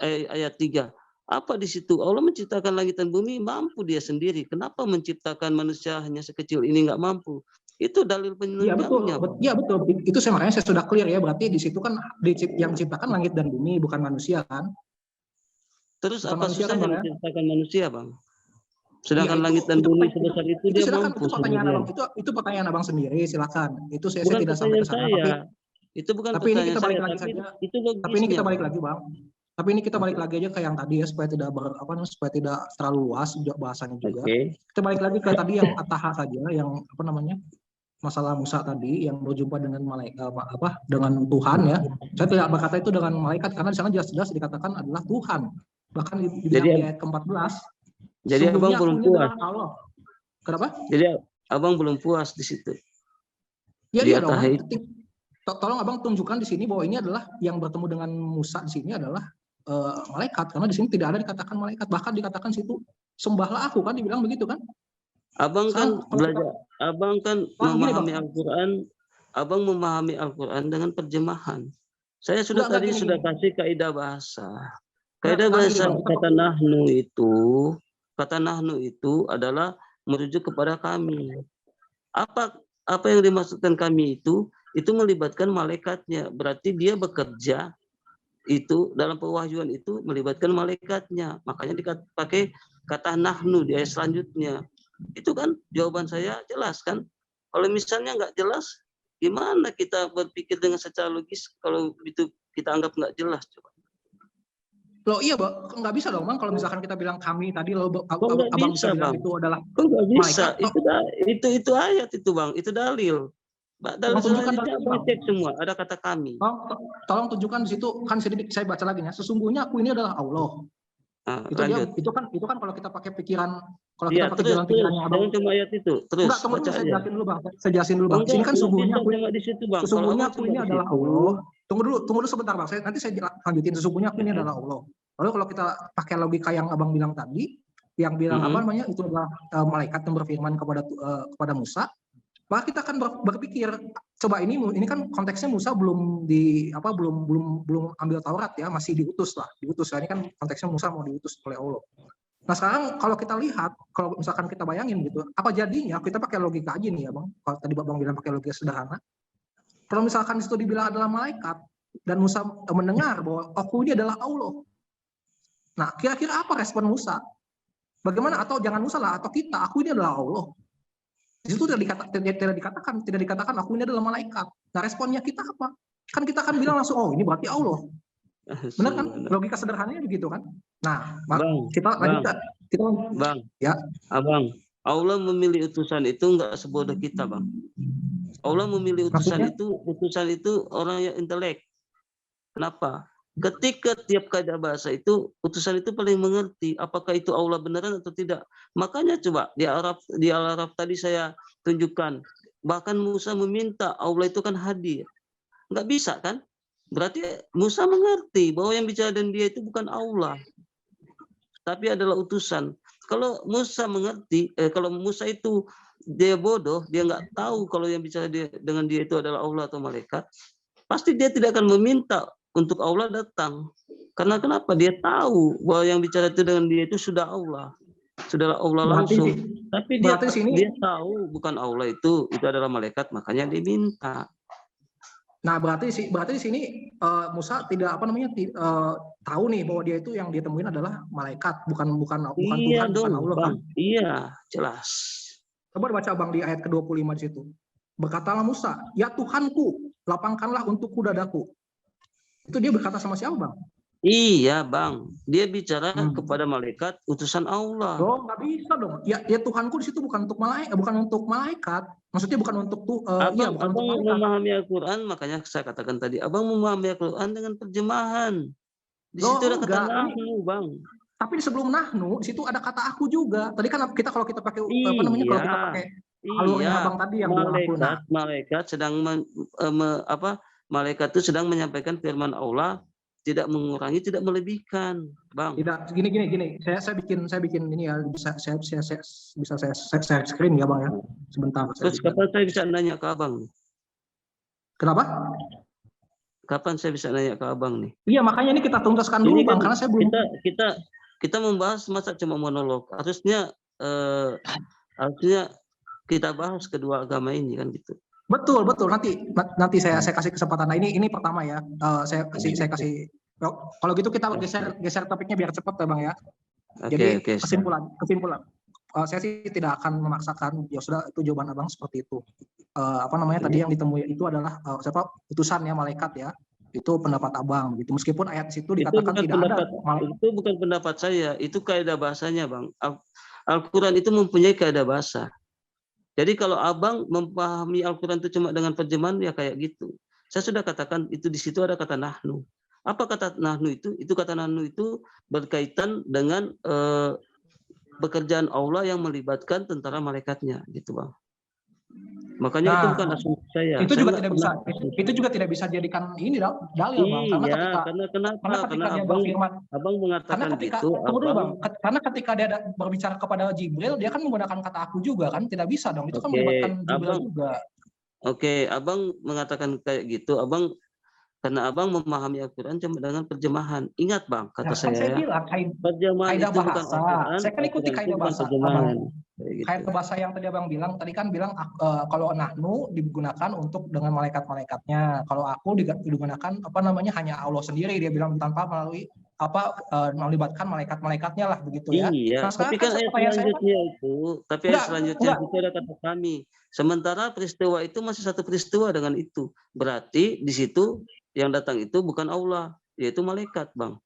ayat 3. Apa di situ? Allah menciptakan langit dan bumi, mampu dia sendiri. Kenapa menciptakan manusia hanya sekecil ini nggak mampu? Itu dalil penunjangnya. Iya betul. Itu makanya saya sudah clear ya. Berarti di situ kan yang menciptakan langit dan bumi, bukan manusia kan? Terus bukan apa susahnya menciptakan manusia, Bang? Sedangkan langit dan bumi sebesar itu dia mampu. Itu pertanyaan Abang sendiri, silakan. Itu saya tidak sampai ke sana. Itu bukan tapi ini kita balik lagi saja. Tapi ini kita balik lagi, Bang. Tapi ini kita balik lagi aja ke yang tadi ya, supaya tidak terlalu luas bahasanya juga. Kita balik lagi ke tadi yang At-Taha saja, yang masalah Musa tadi yang berjumpa dengan dengan Tuhan ya. Saya tidak berkata itu dengan malaikat karena di sana jelas-jelas dikatakan adalah Tuhan. Bahkan di ayat ke-14. Jadi Abang belum puas. Kenapa? Jadi Abang belum puas di situ. Ya, iya dong. Tolong Abang tunjukkan di sini bahwa ini adalah yang bertemu dengan Musa di sini adalah malaikat, karena di sini tidak ada dikatakan malaikat, bahkan dikatakan situ sembahlah aku, kan dibilang begitu kan? Abang kan belajar, Abang kan memahami Al-Quran, Abang memahami Al-Quran dengan terjemahan. Saya sudah kasih kaidah bahasa. Kaidah bahasa kata nahnu itu adalah merujuk kepada kami. Apa yang dimaksudkan kami itu melibatkan malaikatnya. Berarti dia bekerja itu dalam pewahyuan itu melibatkan malaikatnya. Makanya dipakai kata nahnu di ayat selanjutnya. Itu kan jawaban saya jelas kan. Kalau misalnya nggak jelas, gimana kita berpikir dengan secara logis kalau itu kita anggap nggak jelas? Coba. Loh iya, Bang, nggak bisa dong, Bang. Kalau misalkan kita bilang kami tadi, Abang bisa bilang itu adalah nggak bisa. Itu ayat itu, Bang. Itu dalil. Dalil selanjutnya Abang cek semua. Ada kata kami. Tolong tunjukkan di situ, kan sedikit saya baca lagi ya. Sesungguhnya aku ini adalah Allah. Itu kan kalau kita pakai pikiran, jalan pikiran yang Abang. Cuma ayat itu. Terus. Enggak, saya jelasin dulu, Bang. Di sini kan sesungguhnya aku ini adalah Allah. Tunggu dulu sebentar, Bang. Nanti saya lanjutin. Sesungguhnya aku ini adalah Allah. Lalu kalau kita pakai logika yang Abang bilang tadi, yang bilang itu adalah malaikat yang berfirman kepada Musa, maka kita akan berpikir, coba ini kan konteksnya Musa belum ambil Taurat ya, masih diutus ya. Ini kan konteksnya Musa mau diutus oleh Allah. Nah, sekarang kalau kita lihat, kalau misalkan kita bayangin gitu, apa jadinya kita pakai logika aja nih ya, Bang. Kalau tadi Bang bilang pakai logika sederhana. Kalau misalkan di situ dibilang adalah malaikat dan Musa mendengar bahwa aku ini adalah Allah. Nah, kira-kira apa respon Musa? Bagaimana, atau jangan Musa lah, atau kita, aku ini adalah Allah. Di situ tidak dikatakan aku ini adalah malaikat. Nah, responnya kita apa? Kan kita kan bilang langsung, oh ini berarti Allah. Benar kan? Logika sederhananya begitu kan? Nah, kita lanjutkan. Bang, ya. Abang, Allah memilih utusan itu enggak sebodoh kita, Bang. Allah memilih utusan itu orang yang intelek. Kenapa? Ketika tiap kaidah bahasa itu, utusan itu paling mengerti apakah itu Allah beneran atau tidak. Makanya coba di Al-Araf tadi saya tunjukkan, bahkan Musa meminta, Allah itu kan hadir. Nggak bisa kan? Berarti Musa mengerti bahwa yang bicara dan dia itu bukan Allah, tapi adalah utusan. Kalau Musa mengerti, kalau Musa itu dia bodoh, dia nggak tahu kalau yang bicara dengan dia itu adalah Allah atau malaikat, pasti dia tidak akan meminta untuk Allah datang. Karena kenapa? Dia tahu bahwa yang bicara itu dengan dia itu sudah Allah, sudahlah Allah langsung. Tapi dia tahu bukan Allah itu adalah malaikat, makanya dia minta. Nah, berarti di sini Musa tidak tahu nih bahwa dia itu yang dia temuin adalah malaikat, bukan Tuhan, bukan Allah, Bang. Kan? Iya, jelas. Coba baca Bang di ayat ke-25 di situ. Berkatalah Musa, "Ya Tuhanku, lapangkanlah untukku dadaku." Itu dia berkata sama siapa, Bang? Iya, Bang. Dia bicara kepada malaikat utusan Allah. Oh, nggak bisa dong. Ya Tuhanku di situ bukan untuk malaikat. Maksudnya bukan untuk Abang memahami Al-Qur'an, makanya saya katakan tadi, Abang memahami Al-Qur'an dengan terjemahan. Di situ ada kata nahnu, Bang. Tapi di sebelum nahnu, di situ ada kata aku juga. Tadi kan kalau kita pakai kalau kita pakai alurnya Abang tadi yang malaikat sedang malaikat itu sedang menyampaikan firman Allah, tidak mengurangi, tidak melebihkan, Bang. Tidak, gini. Saya bikin ini ya, bisa saya share screen ya, Bang ya. Sebentar. Terus kapan saya bisa nanya ke Abang? Kenapa? Kapan saya bisa nanya ke Abang nih? Iya, makanya ini kita tuntaskan dulu, Bang, karena saya belum. Kita membahas masa cuma monolog. Harusnya kita bahas kedua agama ini kan gitu. Betul. Nanti saya kasih kesempatan. Nah, ini pertama ya. Saya kasih. Kalau gitu kita geser topiknya biar cepat ya, Bang ya. Jadi kesimpulan. Saya sih tidak akan memaksakan. Ya sudah, itu jawaban Abang seperti itu. Tadi yang ditemui itu adalah utusannya malaikat ya. Itu pendapat Abang gitu. Meskipun ayat situ dikatakan tidak ada. Itu bukan pendapat saya. Itu kaidah bahasanya, Bang. Al-Quran itu mempunyai kaidah bahasa. Jadi kalau Abang memahami Al-Quran itu cuma dengan terjemahan, ya kayak gitu. Saya sudah katakan itu di situ ada kata nahnu. Apa kata nahnu itu? Itu kata nahnu itu berkaitan dengan pekerjaan Allah yang melibatkan tentara malaikatnya, gitu, Bang. Makanya itu bukan asumsi saya. Itu juga tidak bisa jadikan ini dalil, Bang. Karena Abang mengatakan gitu. Karena ketika dia berbicara kepada Jibril, dia kan menggunakan kata aku juga kan, tidak bisa dong. Itu kan melibatkan Jibril juga. Oke, Abang mengatakan kayak gitu. Karena Abang memahami Al-Quran cuma dengan terjemahan. Ingat, Bang, kata saya bilang, terjemahan itu bukan Al-Quran. Saya kan ikuti kaidah bahasa. Kaidah bahasa yang tadi Abang bilang, tadi kan bilang kalau nahnu digunakan untuk dengan malaikat-malaikatnya. Kalau aku digunakan hanya Allah sendiri, dia bilang tanpa melalui melibatkan malaikat-malaikatnya lah begitu ya. Iya, tapi kan ayat selanjutnya itu ada kata kami. Sementara peristiwa itu masih satu peristiwa dengan itu. Berarti di situ yang datang itu bukan Allah, yaitu malaikat, Bang.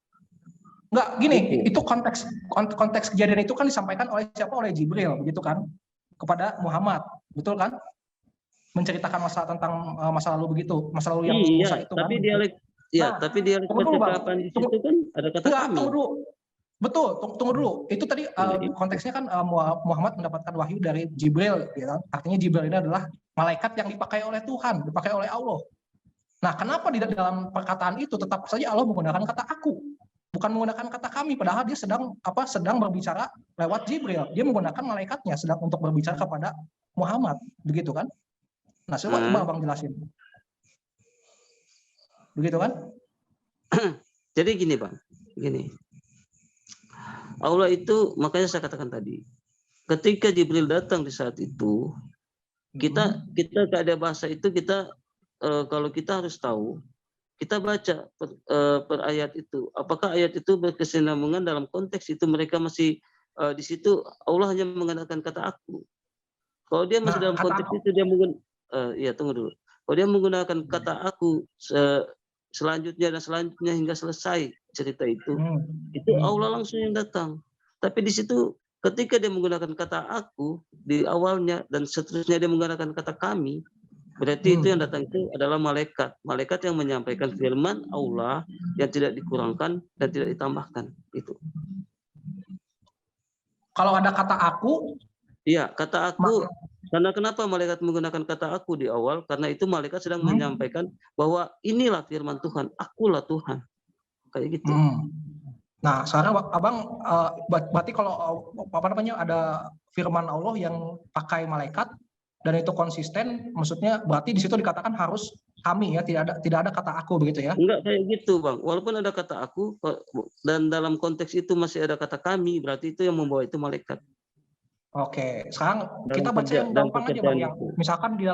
Enggak, gini, itu konteks kejadian itu kan disampaikan oleh siapa? Oleh Jibril, begitu kan? Kepada Muhammad, betul kan? Menceritakan masa lalu begitu, masa lalu yang Musa itu tapi kan. Tapi dialek percakapan di situ kan ada kata kami. Tunggu dulu. Betul, tunggu dulu. Itu tadi konteksnya kan Muhammad mendapatkan wahyu dari Jibril, ya. Artinya Jibril ini adalah malaikat yang dipakai oleh Tuhan, dipakai oleh Allah. Nah, kenapa di dalam perkataan itu tetap saja Allah menggunakan kata aku, bukan menggunakan kata kami, padahal dia sedang berbicara lewat Jibril. Dia menggunakan malaikatnya sedang untuk berbicara kepada Muhammad, begitu kan? Nah, coba Abang jelasin. Begitu kan? Jadi gini, Bang. Gini. Allah itu, makanya saya katakan tadi, ketika Jibril datang di saat itu, kita keadaan bahasa itu kita kalau kita harus tahu, kita baca per ayat itu. Apakah ayat itu berkesinambungan dalam konteks itu mereka masih di situ Allah hanya menggunakan kata aku. Kalau dia masih dalam konteks itu dia menggunakan ya tunggu dulu. Kalau dia menggunakan kata aku selanjutnya dan selanjutnya hingga selesai cerita itu Allah langsung yang datang. Tapi di situ ketika dia menggunakan kata aku di awalnya dan seterusnya dia menggunakan kata kami, berarti itu yang datang itu adalah malaikat yang menyampaikan firman Allah yang tidak dikurangkan dan tidak ditambahkan. Itu. Kalau ada kata aku, iya, kata aku. Karena kenapa malaikat menggunakan kata aku di awal? Karena itu malaikat sedang menyampaikan bahwa inilah firman Tuhan, akulah Tuhan. Kayak gitu. Nah, sekarang Abang berarti kalau ada firman Allah yang pakai malaikat dan itu konsisten, maksudnya berarti di situ dikatakan harus kami ya, tidak ada kata aku begitu ya? Enggak kayak gitu, Bang. Walaupun ada kata aku dan dalam konteks itu masih ada kata kami, berarti itu yang membawa itu malaikat. Oke, sekarang kita baca yang gampang aja Bang, yang misalkan di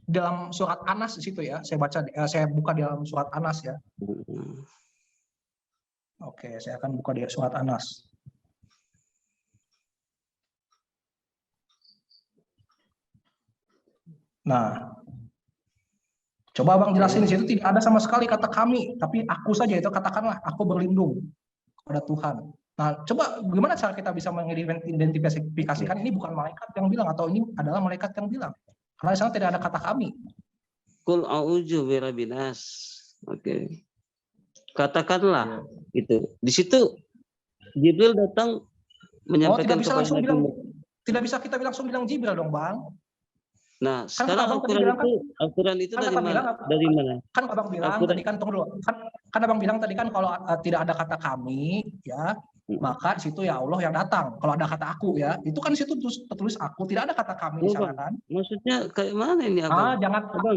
dalam surat Anas di situ ya, saya buka di dalam surat Anas ya. Oke, saya akan buka di surat Anas. Nah, coba Abang jelasin di situ tidak ada sama sekali kata kami, tapi aku saja, itu katakanlah aku berlindung kepada Tuhan. Nah, coba gimana cara kita bisa mengidentifikasikan ini bukan malaikat yang bilang atau ini adalah malaikat yang bilang? Karena di sana tidak ada kata kami. Qul a'udzu birabbin nas. Oke. Katakanlah itu. Di situ Jibril datang menyampaikan kepada Nabi. Tidak bisa kita langsung bilang Jibril dong, Bang. Nah, kan sekarang Al-Quran itu dari mana? Dari mana? Kan Abang bilang tadi kan, tunggu dulu. Kan Abang bilang tadi kan kalau tidak ada kata kami ya, maka di situ ya Allah yang datang. Kalau ada kata aku ya, itu kan di situ tertulis aku, tidak ada kata kami di sana kan. Maksudnya kayak mana ini Abang?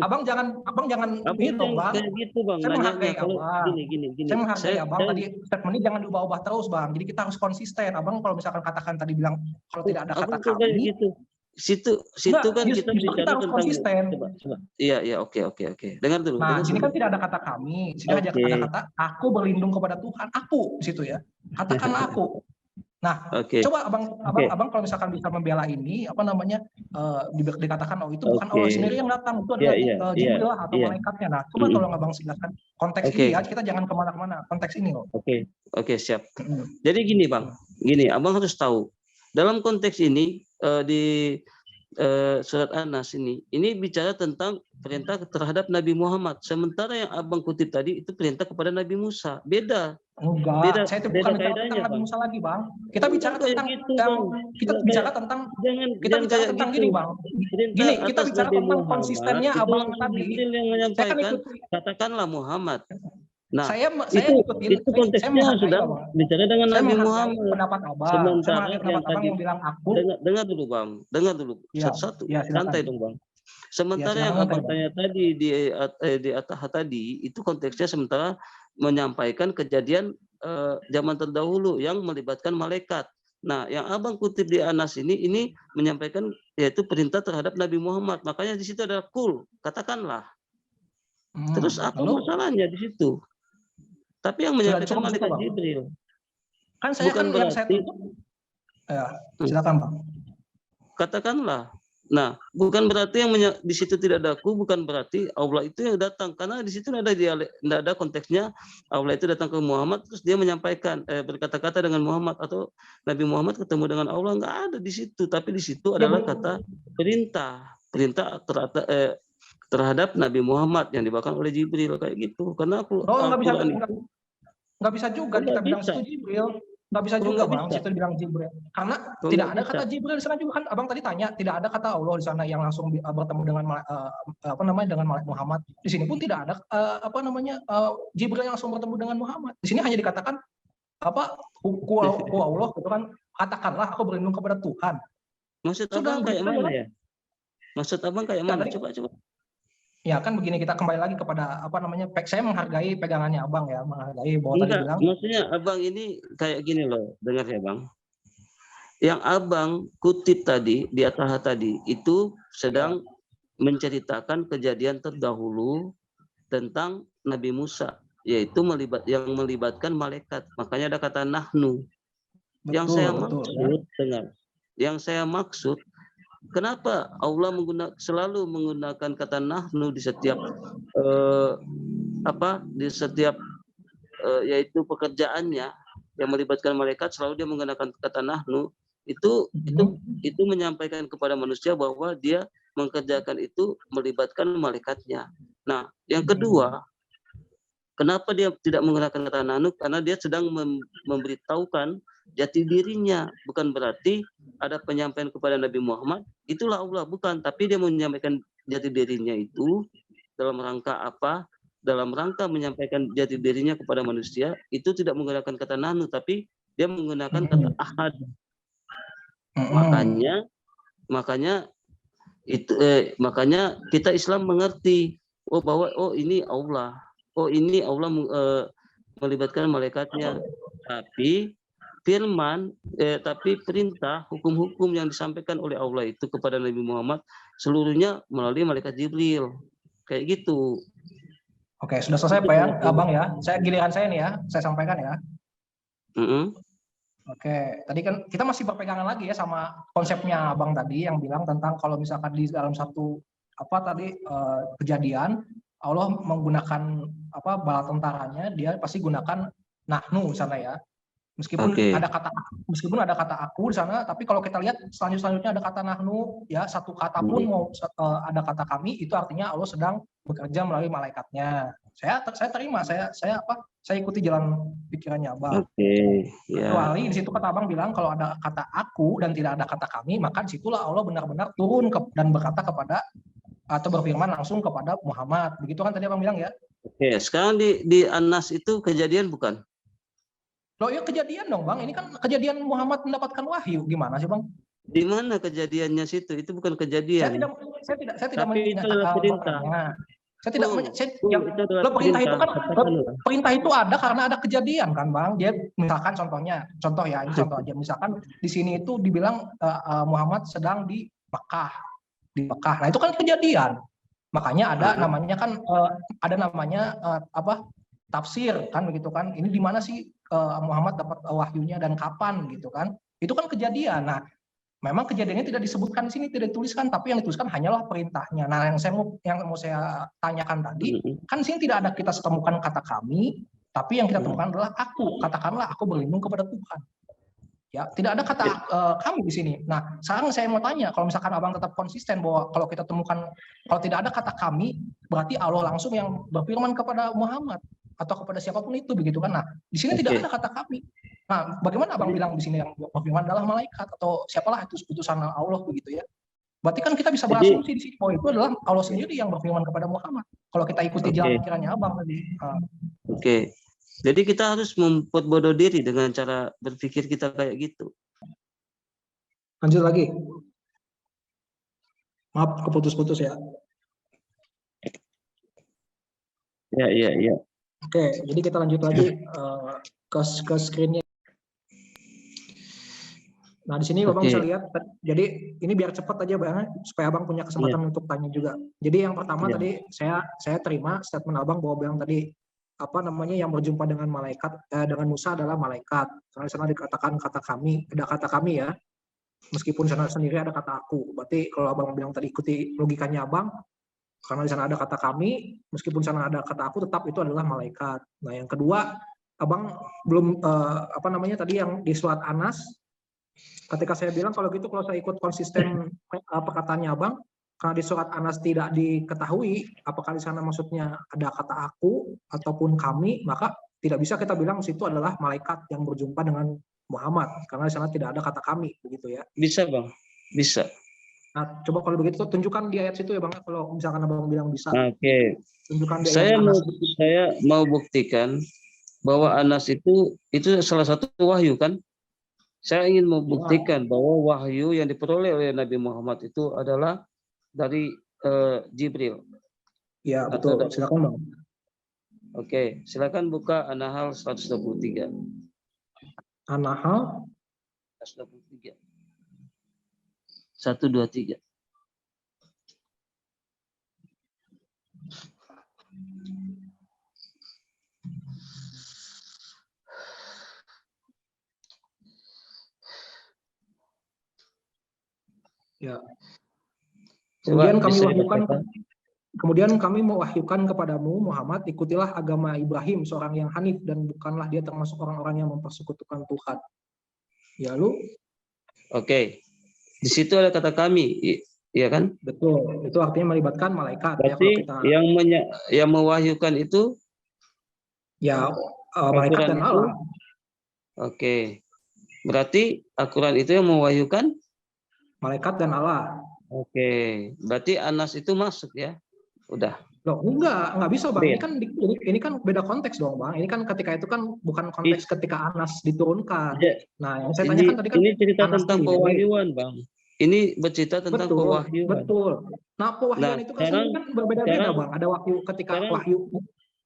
Abang jangan gitu, Bang. Kayak gitu, Bang. Saya menghargai kalau gini. Saya menghargai Abang tadi statement ini jangan diubah-ubah terus, Bang. Jadi kita harus konsisten. Abang kalau misalkan katakan tadi bilang kalau tidak ada kata kami gitu. Situ kan kita bicara tentang konsisten. Coba. Iya, oke. Dengar dulu. Nah, sini kan tidak ada kata kami, sini hanya ada kata aku berlindung kepada Tuhan. Aku di situ ya. Katakanlah aku. Nah, coba abang kalau misalkan bisa membela ini, dikatakan itu bukan Allah sendiri yang datang, itu adalah Jibril atau malaikatnya. Nah, coba tolong abang jelaskan konteks ini ya, kita jangan kemana-mana, konteks ini loh. Oke, siap. Jadi gini Bang, abang harus tahu dalam konteks ini di surat An-Nas ini bicara tentang perintah terhadap Nabi Muhammad. Sementara yang abang kutip tadi itu perintah kepada Nabi Musa. Beda. Enggak, saya itu bukan bicara tentang Nabi Musa lagi, Bang. Kita bicara tentang kita bicara tentang gini, Bang. Gini, kita bicara tentang konsistennya abang tadi. Saya kan katakanlah Muhammad. Nah, saya itu konteksnya sudah bicara dengan Nabi Muhammad. Pendapat abang. Sementara yang tadi yang bilang aku. Dengar dulu Bang, satu-satu. Santai dong Bang. Sementara yang abang tanya tadi di At-Taha tadi itu konteksnya sementara menyampaikan kejadian zaman terdahulu yang melibatkan malaikat. Nah, yang abang kutip di Anas ini menyampaikan yaitu perintah terhadap Nabi Muhammad. Makanya di situ ada kul, katakanlah. Terus apa masalahnya di situ? Tapi yang menyampaikan malaikat Jibril. Kan saya bukan kan yang saya tutup. Ya, silakan Bang. Katakanlah. Nah, bukan berarti yang di situ tidak ada aku, bukan berarti Allah itu yang datang, karena di situ tidak ada konteksnya Allah itu datang ke Muhammad terus dia menyampaikan berkata-kata dengan Muhammad atau Nabi Muhammad ketemu dengan Allah, nggak ada di situ. Tapi di situ adalah kata perintah terhadap Nabi Muhammad yang dibawakan oleh Jibril kayak gitu. Karena nggak bisa juga kita bilang itu Jibril. Nggak bisa juga Bang, situ bilang Jibril. Karena tidak ada kata Jibril di sana juga kan. Abang tadi tanya, tidak ada kata Allah di sana yang langsung bertemu dengan dengan Muhammad. Di sini pun tidak ada Jibril yang langsung bertemu dengan Muhammad. Di sini hanya dikatakan ku Allah gitu kan. Katakanlah aku berlindung kepada Tuhan. Maksud abang kayak mana ya? Maksud abang kayak mana? Coba. Ya kan begini, kita kembali lagi kepada saya menghargai pegangannya abang ya, menghargai bahwa tadi bilang. Maksudnya abang ini kayak gini loh, dengar ya bang. Yang abang kutip tadi di At-Taha tadi itu sedang menceritakan kejadian terdahulu tentang Nabi Musa, yaitu yang melibatkan malaikat. Makanya ada kata nahnu. Yang saya maksud, kenapa Allah selalu menggunakan kata nahnu di setiap yaitu pekerjaannya yang melibatkan malaikat, selalu dia menggunakan kata nahnu. Itu menyampaikan kepada manusia bahwa dia mengerjakan itu melibatkan malaikatnya. Nah, yang kedua, kenapa dia tidak menggunakan kata nahnu? Karena dia sedang memberitahukan jati dirinya. Bukan berarti ada penyampaian kepada Nabi Muhammad, itulah Allah, bukan. Tapi dia menyampaikan jati dirinya itu dalam rangka apa? Dalam rangka menyampaikan jati dirinya kepada manusia, itu tidak menggunakan kata nahnu, tapi dia menggunakan kata ahad. Makanya kita Islam mengerti bahwa ini Allah, ini Allah melibatkan malaikatnya. Tapi perintah hukum-hukum yang disampaikan oleh Allah itu kepada Nabi Muhammad seluruhnya melalui malaikat Jibril, kayak gitu. Oke, sudah selesai Pak ya, Abang ya. Giliran saya nih ya, saya sampaikan ya. Oke, tadi kan kita masih berpegangan lagi ya sama konsepnya Abang tadi yang bilang tentang kalau misalkan di dalam satu kejadian Allah menggunakan bala tentaranya, dia pasti gunakan nahnu misalnya ya. Meskipun ada kata aku di sana, tapi kalau kita lihat selanjutnya ada kata nahnu ya, satu kata pun mau ada kata kami, itu artinya Allah sedang bekerja melalui malaikatnya. Saya terima, saya ikuti jalan pikirannya Abang. Kecuali di situ kata Abang bilang kalau ada kata aku dan tidak ada kata kami, maka disitulah Allah benar-benar turun dan berkata kepada atau berfirman langsung kepada Muhammad. Begitu kan tadi Abang bilang ya? Oke, sekarang di An-Nas itu kejadian bukan? Loh ya kejadian dong Bang, ini kan kejadian Muhammad mendapatkan wahyu, gimana sih Bang? Di mana kejadiannya situ? Itu bukan kejadian. Saya tidak menyatakan perintah. Saya tidak perintah itu kan perintah itu ada karena ada kejadian kan Bang. Dia misalkan contoh ya, ini contoh aja. Misalkan di sini itu dibilang Muhammad sedang di Mekah. Nah, itu kan kejadian. Makanya ada namanya kan tafsir kan begitu kan. Ini di mana sih Muhammad dapat wahyunya dan kapan gitu kan. Itu kan kejadian. Nah, memang kejadiannya tidak disebutkan di sini, tidak dituliskan, tapi yang dituliskan hanyalah perintahnya. Nah, yang mau saya tanyakan tadi, kan di sini tidak ada kita temukan kata kami, tapi yang kita temukan adalah aku. Katakanlah aku berlindung kepada Tuhan. Ya, tidak ada kata kami di sini. Nah, sekarang saya mau tanya, kalau misalkan Abang tetap konsisten bahwa kalau kita temukan, kalau tidak ada kata kami, berarti Allah langsung yang berfirman kepada Muhammad atau kepada siapapun itu begitu kan. Nah, di sini tidak ada kata kami. Nah, bagaimana Abang bilang di sini yang berfirman adalah malaikat atau siapalah itu utusan Allah begitu ya. Berarti kan kita bisa berasumsi di sini bahwa itu adalah Allah sendiri yang berfirman kepada Muhammad. Kalau kita ikuti jalan pikirannya Abang tadi. Jadi kita harus membuat bodoh diri dengan cara berpikir kita kayak gitu. Lanjut lagi. Maaf, keputus-putus ya. Ya. Oke, jadi kita lanjut lagi ke screen-nya. Nah, di sini Abang bisa lihat. Jadi ini biar cepat aja Bang, supaya Abang punya kesempatan untuk tanya juga. Jadi yang pertama tadi saya terima statement Abang bahwa bilang tadi yang berjumpa dengan malaikat dengan Musa adalah malaikat. Karena di sana dikatakan kata kami, ada kata kami ya. Meskipun di sana sendiri ada kata aku. Berarti kalau Abang bilang tadi ikuti logikanya Abang, karena di sana ada kata kami, meskipun di sana ada kata aku, tetap itu adalah malaikat. Nah, yang kedua, Abang belum tadi yang di surat Anas, ketika saya bilang kalau gitu kalau saya ikut konsisten perkataannya Abang, karena di surat Anas tidak diketahui apakah di sana maksudnya ada kata aku ataupun kami, maka tidak bisa kita bilang di situ adalah malaikat yang berjumpa dengan Muhammad karena di sana tidak ada kata kami, begitu ya. Bisa Bang, bisa. Nah, coba kalau begitu tunjukkan di ayat situ ya Bang, kalau misalkan Abang bilang bisa. Oke. Tunjukkan di ayat Anas. Saya mau buktikan bahwa Anas itu salah satu wahyu kan? Saya ingin membuktikan bahwa wahyu yang diperoleh oleh Nabi Muhammad itu adalah dari Jibril. Ya, betul. Silakan Bang. Oke, silakan buka An-Nahl 123. An-Nahl 123. 123. Ya. Coba Kemudian kami mewahyukan kepadamu Muhammad, ikutilah agama Ibrahim, seorang yang hanif dan bukanlah dia termasuk orang-orang yang mempersekutukan Tuhan. Ya lu? Oke. Di situ ada kata kami, iya kan? Betul. Itu artinya melibatkan malaikat. Berarti ya, yang mewahyukan itu ya malaikat dan Allah. Oke. Berarti Al-Quran itu yang mewahyukan malaikat dan Allah. Oke. Berarti Anas itu masuk ya? Udah. Loh, enggak bisa Bang. Ini kan beda konteks dong Bang. Ini kan ketika itu kan bukan konteks ketika Anas diturunkan. Nah, yang saya tanyakan tadi kan ini cerita Anas tentang pewahyuan, Bang. Ini bercerita tentang pewahyuan. Betul. Nah, pewahyuan itu kan sebenarnya berbeda-beda Bang. Ada wahyu ketika wahyu.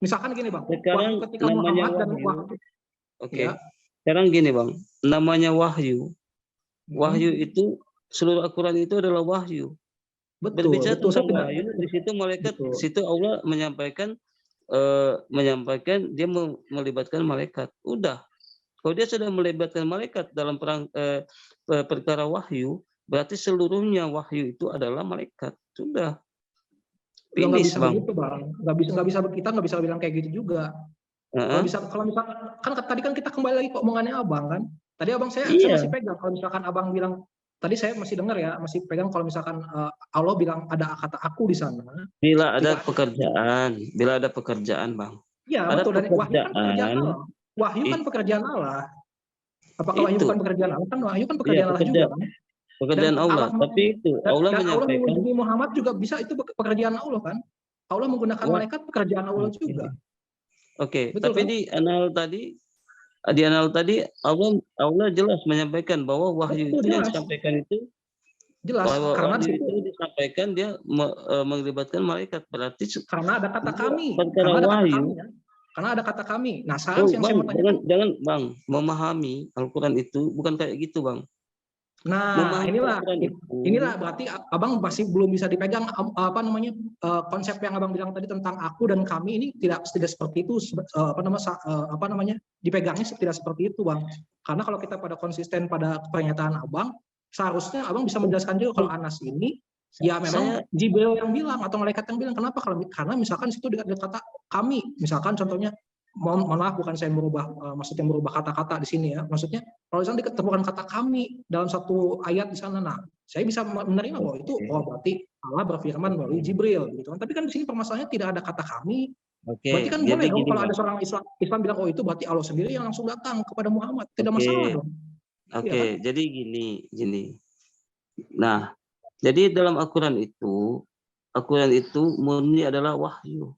Misalkan gini Bang. Wahyu ketika Muhammad dan wahyu. Oke. Ya. Sekarang gini Bang. Namanya wahyu. Wahyu itu seluruh Al-Quran itu adalah wahyu. Berbicara tentang wahyu, di situ malaikat, di situ Allah menyampaikan dia melibatkan malaikat. Udah. Kalau dia sudah melibatkan malaikat dalam perkara wahyu, berarti seluruhnya wahyu itu adalah malaikat. Sudah. Nggak bisa begitu Bang. Kita nggak bisa bilang kayak gitu juga. Kalau misalkan kan tadi kan kita kembali lagi ke omongannya Abang kan. Tadi Abang saya masih pegang kalau misalkan Abang bilang tadi saya masih dengar ya, masih pegang kalau misalkan Allah bilang ada kata aku di sana. Bila ada pekerjaan, Bang. Iya, betul. Dan wahyu kan pekerjaan Allah. Wahyu kan pekerjaan Allah. Apakah wahyu bukan pekerjaan Allah? Kan wahyu kan pekerjaan Allah juga kan? Pekerjaan Allah, tapi itu Allah menyampaikan. Allah mengunjungi Muhammad juga bisa itu pekerjaan Allah kan? Allah menggunakan malaikat pekerjaan Allah juga. Oke, tapi kan? Di anal tadi Allah jelas menyampaikan bahwa wahyu itu yang disampaikan itu jelas karena itu disampaikan dia melibatkan malaikat, berarti karena ada kata kami. Karena ada kata kami. Nah, yang saya mau tanyakan, jangan Bang memahami Al-Quran itu bukan kayak gitu Bang. Nah, inilah berarti Abang masih belum bisa dipegang konsep yang Abang bilang tadi tentang aku dan kami ini tidak seperti itu dipegangnya tidak seperti itu Bang. Karena kalau kita pada konsisten pada pernyataan Abang, seharusnya Abang bisa menjelaskan juga kalau Anas ini ya memang Jibril yang bilang atau malaikat yang bilang. Kenapa? Karena misalkan situ ada kata kami, misalkan contohnya mohon maaf bukan saya maksudnya merubah kata-kata di sini ya. Maksudnya kalau misalnya ditemukan kata kami dalam satu ayat di sana, nah saya bisa menerima bahwa itu berarti Allah berfirman melalui Jibril gitu kan. Tapi kan di sini permasalahannya tidak ada kata kami. Berarti kan boleh dong kalau ada seorang Islam bilang itu berarti Allah sendiri yang langsung datang kepada Muhammad. Tidak masalah dong. Oke, ya kan? Jadi gini. Nah, jadi dalam Al-Quran itu murni adalah wahyu.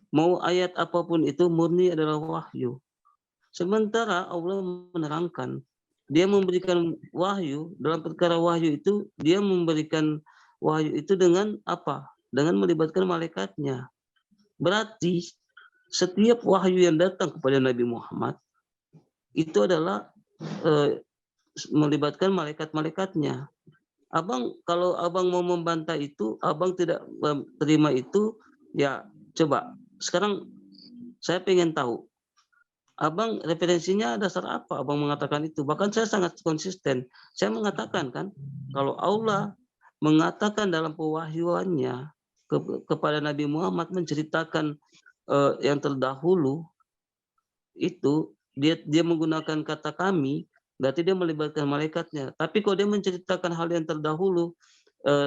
Mau ayat apapun itu murni adalah wahyu. Sementara Allah menerangkan, dia memberikan wahyu, dalam perkara wahyu itu, dia memberikan wahyu itu dengan apa? Dengan melibatkan malaikatnya. Berarti setiap wahyu yang datang kepada Nabi Muhammad, itu adalah melibatkan malaikat-malaikatnya. Kalau Abang mau membantah itu, Abang tidak terima itu, ya coba. Sekarang saya pengen tahu, Abang referensinya dasar apa Abang mengatakan itu? Bahkan saya sangat konsisten. Saya mengatakan kan, kalau Allah mengatakan dalam pewahyuannya kepada Nabi Muhammad menceritakan yang terdahulu, itu dia menggunakan kata kami, berarti dia melibatkan malaikatnya. Tapi kalau dia menceritakan hal yang terdahulu,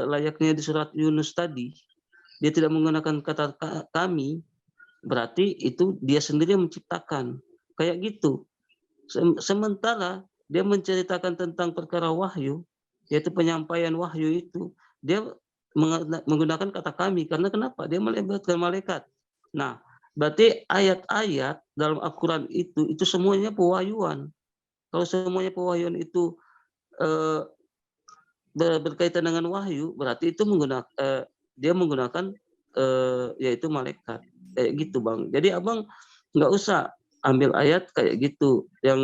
layaknya di surat Yunus tadi, dia tidak menggunakan kata kami, berarti itu dia sendiri yang menciptakan. Kayak gitu. Sementara dia menceritakan tentang perkara wahyu, yaitu penyampaian wahyu itu, dia menggunakan kata kami. Karena kenapa? Dia melibatkan malaikat. Nah, berarti ayat-ayat dalam Al-Quran itu semuanya pewahyuan. Kalau semuanya pewahyuan itu berkaitan dengan wahyu, berarti itu dia menggunakan yaitu malaikat. Kayak gitu Bang. Jadi Abang nggak usah ambil ayat kayak gitu yang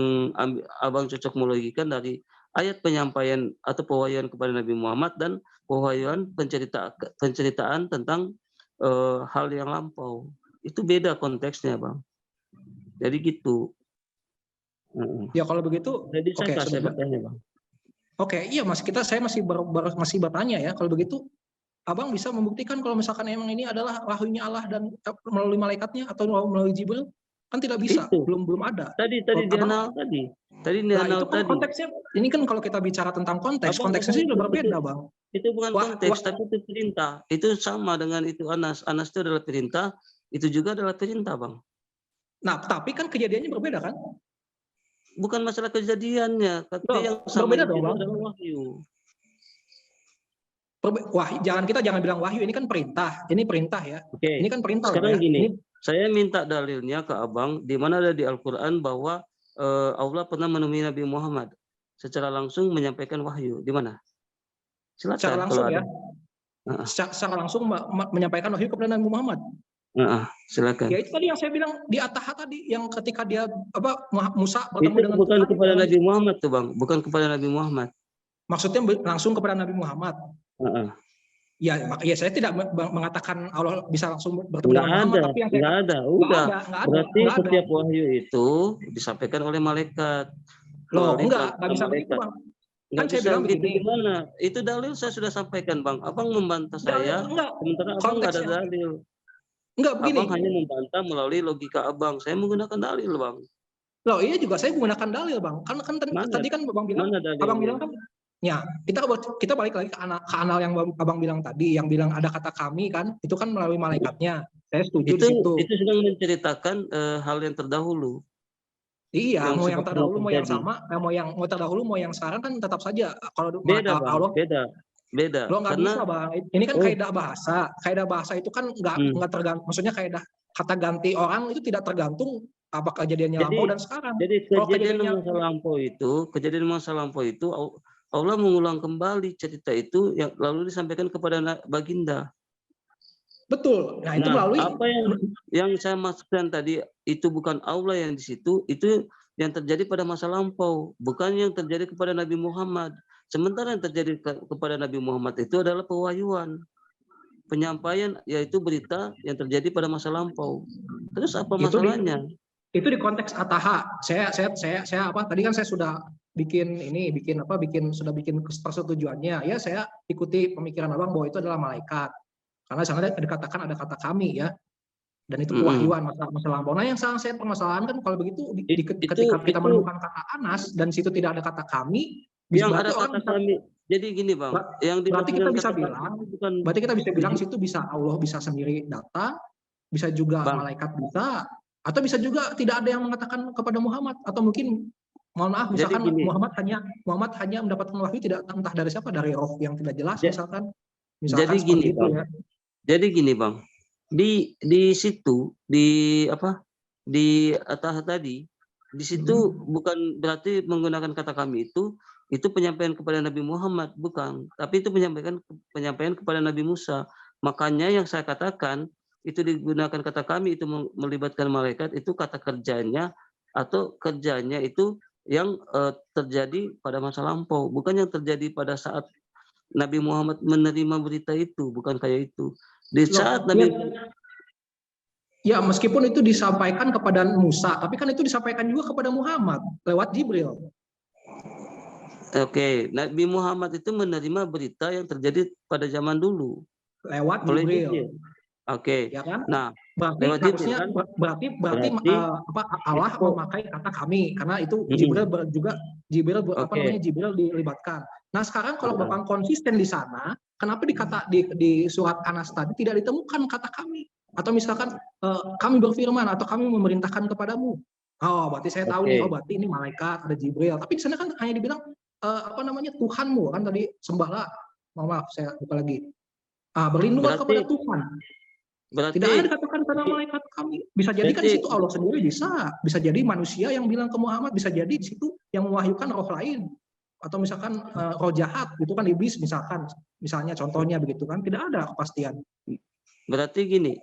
Abang cocok melogikan dari ayat penyampaian atau pewahyuan kepada Nabi Muhammad dan pewahyuan penceritaan tentang hal yang lampau. Itu beda konteksnya Bang. Jadi gitu. Ya kalau begitu, jadi saya kasih bertanya Bang. Oke, iya Mas, saya masih masih bertanya ya. Kalau begitu, Abang bisa membuktikan kalau misalkan emang ini adalah wahyunya Allah dan melalui malaikatnya atau melalui Jibril? Kan tidak bisa, Itu belum ada. tadi Kalau di Abang, anal tadi. Tadi di lah anal itu kan tadi. konteksnya, ini kan kalau kita bicara tentang konteks, Abang konteksnya sih udah itu, berbeda, Bang. itu bukan konteks, tapi itu perintah. Itu sama dengan itu Anas. Anas itu adalah perintah, itu juga adalah perintah, Bang. Nah, tapi kan kejadiannya berbeda kan? Bukan masalah kejadiannya, tapi Loh, yang sama berbeda itu dong, Bang. adalah wahyu. Wah, kita jangan bilang wahyu, ini kan perintah. Ini perintah ya. Oke. Ini kan perintah Sekarang ya. gini, Ini, saya minta dalilnya ke Abang, di mana ada di Al-Quran bahwa Allah pernah menemui Nabi Muhammad secara langsung menyampaikan wahyu. Di mana? Silakan. secara langsung kalau ya. ada. Secara langsung menyampaikan wahyu kepada Nabi Muhammad. Silakan. Ya itu tadi yang saya bilang di At-Taha tadi, yang ketika dia Musa bertemu itu dengan bukan Tuhan. kepada Nabi Muhammad tuh Bang, bukan kepada Nabi Muhammad. Maksudnya langsung kepada Nabi Muhammad. Ya saya tidak mengatakan Allah bisa langsung bertemu dengan Muhammad, tapi yang nggak ada. Udah. Berarti nggak setiap ada. wahyu itu disampaikan oleh malaikat. Loh, nggak bisa begitu, Bang. Nggak Kan saya bisa bilang begitu begini. gimana? Itu dalil saya sudah sampaikan, Bang. Abang membantah saya, sementara Abang nggak ada dalil. Enggak, begini. Abang hanya membantah melalui logika Abang. Saya menggunakan dalil, Bang. Loh, iya juga saya menggunakan dalil, Bang. Kan tadi kan Abang bilang kan, ya kita balik lagi ke anal yang Abang bilang tadi, yang bilang ada kata kami kan, itu kan melalui malaikatnya. Saya setuju di situ. Itu sedang menceritakan hal yang terdahulu. Iya, mau yang terdahulu mau yang sama, mau terdahulu mau yang sekarang kan tetap saja kalau beda, Bang. Allah beda. Lo nggak bisa, Bang. Ini kan kaidah bahasa. Kaidah bahasa itu kan nggak tergantung. Maksudnya kaidah kata ganti orang itu tidak tergantung apa kejadiannya lampau dan sekarang. Jadi kejadian masa lampau itu Allah mengulang kembali cerita itu yang lalu disampaikan kepada Baginda. Betul. Nah, itu melalui apa yang saya maksudkan tadi itu bukan Allah yang di situ, itu yang terjadi pada masa lampau, bukan yang terjadi kepada Nabi Muhammad. Sementara yang terjadi kepada Nabi Muhammad itu adalah pewahyuan, penyampaian, yaitu berita yang terjadi pada masa lampau. Terus apa masalahnya? Itu di konteks At-Taha. Saya tadi kan saya sudah bikin persetujuannya. Ya, saya ikuti pemikiran Abang bahwa itu adalah malaikat. Karena sangat dikatakan ada kata kami ya. Dan itu pewahyuan masa lampau. Nah, yang saya permasalahan kan kalau begitu ketika kita menemukan kata Anas dan situ tidak ada kata kami, yang ada kata kami. Jadi gini, Bang, berarti kita bisa bilang situ bisa Allah bisa sendiri datang, bisa juga malaikat bisa, atau bisa juga tidak ada yang mengatakan kepada Muhammad, atau mungkin mohon maaf misalkan Muhammad hanya mendapatkan wahyu tidak entah dari siapa, dari roh yang tidak jelas misalkan jadi gini, Bang. Ya. Jadi gini, Bang. Di situ di At-Taha tadi, di situ bukan berarti menggunakan kata kami itu penyampaian kepada Nabi Muhammad, bukan, tapi itu penyampaian kepada Nabi Musa. Makanya yang saya katakan itu digunakan kata kami itu melibatkan malaikat, itu kata kerjanya atau kerjanya itu yang terjadi pada masa lampau, bukan yang terjadi pada saat Nabi Muhammad menerima berita itu, bukan kayak itu. Di saat Nabi ya, meskipun itu disampaikan kepada Musa, tapi kan itu disampaikan juga kepada Muhammad lewat Jibril. Oke, Nabi Muhammad itu menerima berita yang terjadi pada zaman dulu lewat Jibril. Oke. Ya kan? Nah, berarti Allah memakai kata kami karena itu Jibril dilibatkan. Nah, sekarang kalau Bapak konsisten di sana, kenapa di surat Anas tadi tidak ditemukan kata kami? Atau misalkan kami berfirman atau kami memerintahkan kepadamu. Oh, berarti saya tahu nih, berarti ini malaikat, ada Jibril. Tapi di sana kan hanya dibilang Tuhanmu kan tadi, sembahlah. Maaf, saya buka lagi. Berlindunglah kepada Tuhan. Tidak ada dikatakan pada malaikat kami. Bisa jadi kan di situ Allah sendiri bisa jadi manusia yang bilang ke Muhammad, bisa jadi di situ yang mewahyukan roh lain. Atau misalkan roh jahat, itu kan iblis misalnya contohnya begitu kan, tidak ada kepastian. Berarti gini,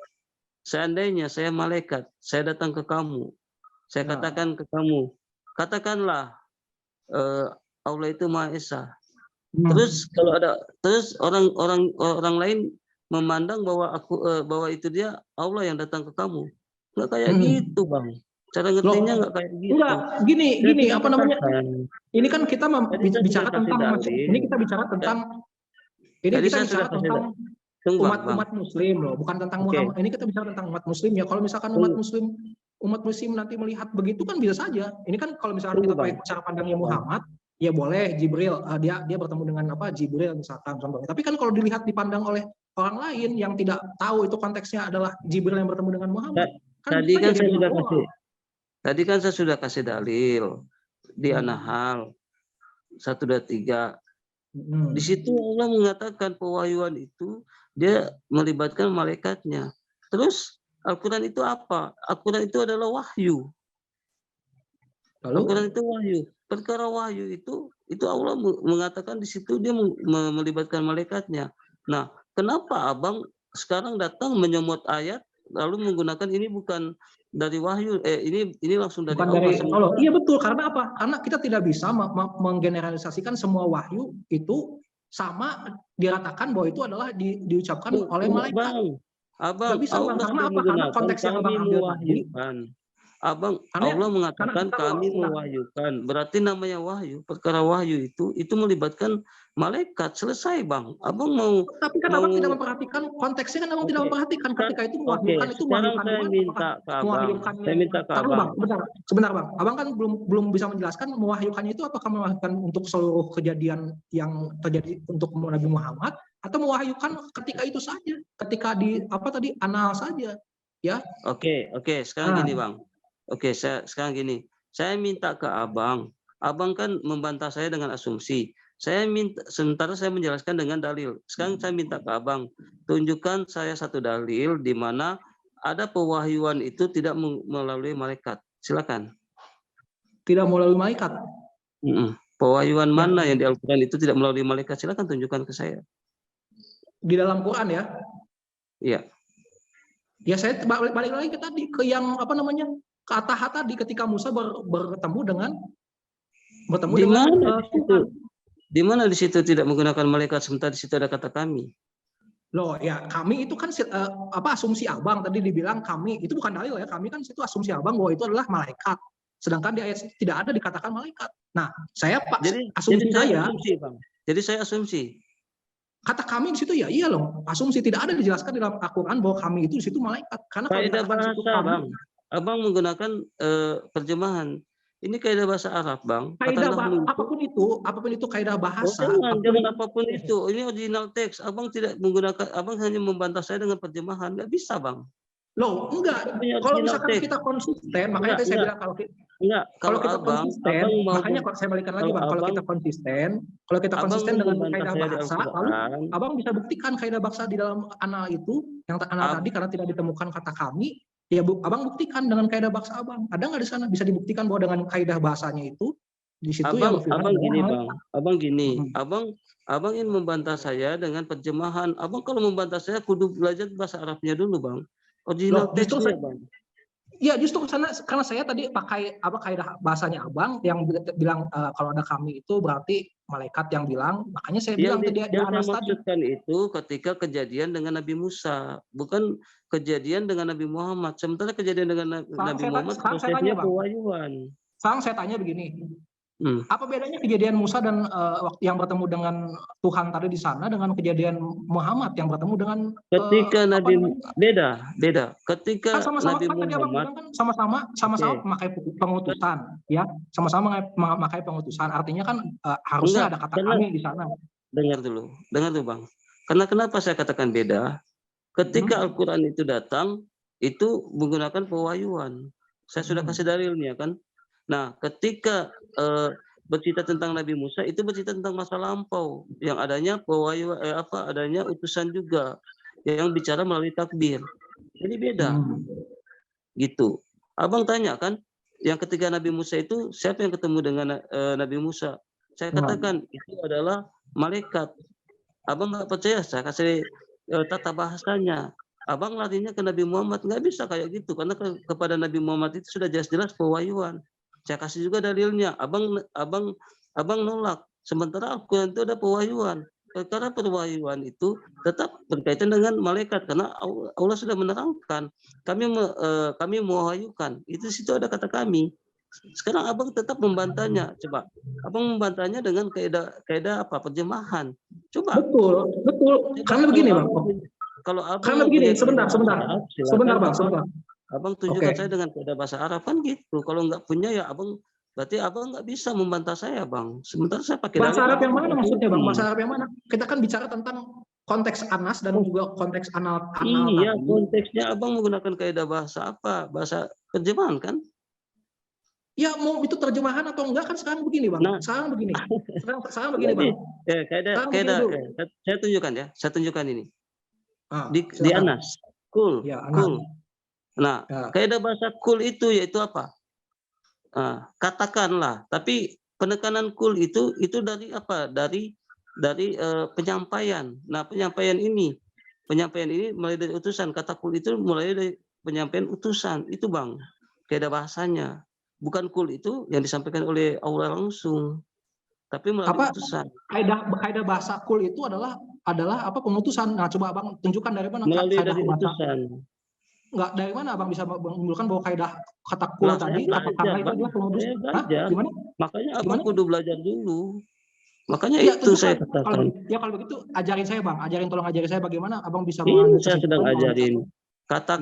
seandainya saya malaikat, saya datang ke kamu, saya katakan ke kamu, katakanlah Allah itu Maha Esa. Terus kalau orang lain memandang bahwa bahwa itu dia Allah yang datang ke kamu, nggak kayak gitu, Bang. Cara ngertinya nggak kayak gitu. Enggak, gini apa namanya? Ini kan kita bicara tentang ini kita bicara tentang ini kita bicara tentang umat muslim loh, bukan tentang Muhammad. Ini kita bicara tentang umat muslim ya. Kalau misalkan umat muslim nanti melihat begitu kan bisa saja. Ini kan kalau misalkan kita pakai cara pandangnya Muhammad, ya boleh Jibril dia bertemu dengan Jibril misalkan contohnya. Tapi kan kalau dilihat dipandang oleh orang lain yang tidak tahu itu konteksnya adalah Jibril yang bertemu dengan Muhammad. Tadi kan saya sudah kasih dalil di An-Nahl 123. Di situ Allah mengatakan pewahyuan itu dia melibatkan malaikatnya. Terus Al-Quran itu apa? Al-Quran itu adalah wahyu. Al-Quran itu wahyu. Perkara wahyu itu Allah mengatakan di situ dia melibatkan malaikatnya. Nah, kenapa abang sekarang datang menyomot ayat lalu menggunakan ini bukan dari wahyu, ini langsung dari Allah. Iya betul, karena apa? Karena kita tidak bisa menggeneralisasikan semua wahyu itu sama diratakan bahwa itu adalah diucapkan oleh malaikat. Abang, bisa, karena apa? Karena konteks yang abang ambil tadi. Allah mengatakan kami mewahyukan. Berarti namanya wahyu, perkara wahyu itu melibatkan malaikat. Selesai, Bang. Abang mau. Tapi kan abang tidak memperhatikan konteksnya, kan abang tidak memperhatikan ketika itu mewahyukan itu mewahyukan. Saya minta ke abang. Saya minta ke abang. Sebentar, Bang. Abang kan belum bisa menjelaskan mewahyukannya itu apakah mewahyukan untuk seluruh kejadian yang terjadi untuk Nabi Muhammad atau mewahyukan ketika itu saja, ketika di An-Nahl saja, ya? Oke. Sekarang gini, Bang. Sekarang gini, saya minta ke abang kan membantah saya dengan asumsi. Sementara saya menjelaskan dengan dalil. Sekarang saya minta ke abang, tunjukkan saya satu dalil di mana ada pewahyuan itu tidak melalui malaikat. Silakan. Tidak melalui malaikat? Pewahyuan mana yang di Al-Quran itu tidak melalui malaikat? Silakan tunjukkan ke saya. Di dalam Quran ya? Iya. Ya saya balik lagi ke tadi, ke yang ke Ataha tadi ketika Musa bertemu dengan di mana di situ tidak menggunakan malaikat sementara di situ ada kata kami. Loh ya, kami itu kan asumsi abang tadi dibilang kami itu bukan dalil ya, kami kan situ asumsi abang bahwa itu adalah malaikat. Sedangkan di ayat tidak ada dikatakan malaikat. Nah, saya asumsi. Jadi saya asumsi. Kata kami di situ ya iya loh, asumsi tidak ada dijelaskan di dalam Al-Quran bahwa kami itu di situ malaikat. Karena kalau kaidah bahasa, Bang. Abang menggunakan terjemahan. Ini kaidah bahasa Arab, Bang. Apapun itu kaidah bahasa. Jangan apapun itu. Ini original teks. Abang tidak menggunakan, abang hanya membantah saya dengan terjemahan. Nggak bisa, Bang. Loh, enggak. Kalau misalkan kita konsisten, makanya tadi saya bilang kalau kita konsisten, makanya saya balikan lagi, Bang. Kalau kita konsisten dengan kaidah bahasa, lalu abang bisa buktikan kaidah bahasa di dalam An-Nahl itu, yang An-Nahl tadi karena tidak ditemukan kata kami, ya abang buktikan dengan kaidah bahasa abang. Ada nggak di sana bisa dibuktikan bahwa dengan kaidah bahasanya itu di situ abang gini, Bang. Abang gini, abang ingin membantah saya dengan terjemahan. Abang kalau membantah saya kudu belajar bahasa Arabnya dulu, Bang. Original teksnya, Bang. Ya justru karena saya tadi pakai kaidah bahasanya abang yang bilang kalau ada kami itu berarti malaikat yang bilang, makanya saya bilang tadi yang saya maksudkan itu ketika kejadian dengan Nabi Musa, bukan kejadian dengan Nabi Muhammad. Sementara kejadian dengan Nabi Muhammad prosesnya pewahyuan. Sekarang saya tanya begini, apa bedanya kejadian Musa dan yang bertemu dengan Tuhan tadi di sana dengan kejadian Muhammad yang bertemu dengan ketika beda. Ketika sama-sama Nabi Muhammad kan sama-sama memakai pengutusan, ya, sama-sama memakai pengutusan. Artinya kan harusnya ada kata kami di sana. Dengar dulu, Bang. Karena kenapa saya katakan beda? Ketika Al-Quran itu datang, itu menggunakan pewahyuan. Saya sudah kasih dalilnya kan. Nah, ketika bercerita tentang Nabi Musa itu bercerita tentang masa lampau yang adanya pewahyuan adanya utusan juga yang bicara melalui takbir. Ini beda. Gitu. Abang tanya kan, yang ketika Nabi Musa itu siapa yang ketemu dengan Nabi Musa? Saya katakan itu adalah malaikat. Abang nggak percaya, saya kasih tata bahasanya. Abang larinya ke Nabi Muhammad, nggak bisa kayak gitu karena kepada Nabi Muhammad itu sudah jelas-jelas pewahyuan. Saya kasih juga dalilnya. Abang nolak. Sementara Al-Quran itu ada pewahyuan. karena perwahyuan itu tetap berkaitan dengan malaikat, karena Allah sudah menerangkan kami mewahyukan itu, situ ada kata kami. Sekarang abang tetap membantahnya. Coba abang membantahnya dengan kaidah apa, terjemahan. Coba. Betul. Karena begini bang. Kalau abang karena begini, sebentar bang. Abang tunjukkan saya dengan kaidah bahasa Arab kan gitu. Kalau nggak punya ya abang, berarti abang nggak bisa membantah saya bang. Sementara saya pakai bahasa Arab yang mana maksudnya bang? Bahasa Arab yang mana? Kita kan bicara tentang konteks Anas dan juga konteks anal. Iya, konteksnya abang menggunakan kaidah bahasa apa? Bahasa terjemahan kan? Ya mau itu terjemahan atau enggak kan sekarang begini bang. Nah, sekarang begini bang. Saya tunjukkan ya. Saya tunjukkan ini. Di Anas. Kul. Ya, kul. Nah, kaidah bahasa kul itu yaitu apa? Katakanlah. Tapi penekanan kul itu dari apa? Dari penyampaian. Nah, penyampaian ini mulai dari utusan. Kata kul itu mulai dari penyampaian utusan. Itu bang. Kaidah bahasanya. Bukan kul itu yang disampaikan oleh Allah langsung, tapi melalui utusan. Kaidah bahasa kul itu adalah apa, pengutusan. Nah, coba abang tunjukkan dari mana melalui dari utusan. Enggak, dari mana abang bisa menunjukkan bahwa kaidah kata kul tadi, katakanlah itu adalah pengutusan? Gimana? Makanya abang kudu belajar dulu. Makanya ya, itu saya katakan. Kalau begitu ajarin saya bang, tolong ajarin saya bagaimana abang bisa saya sedang ajarin. Kata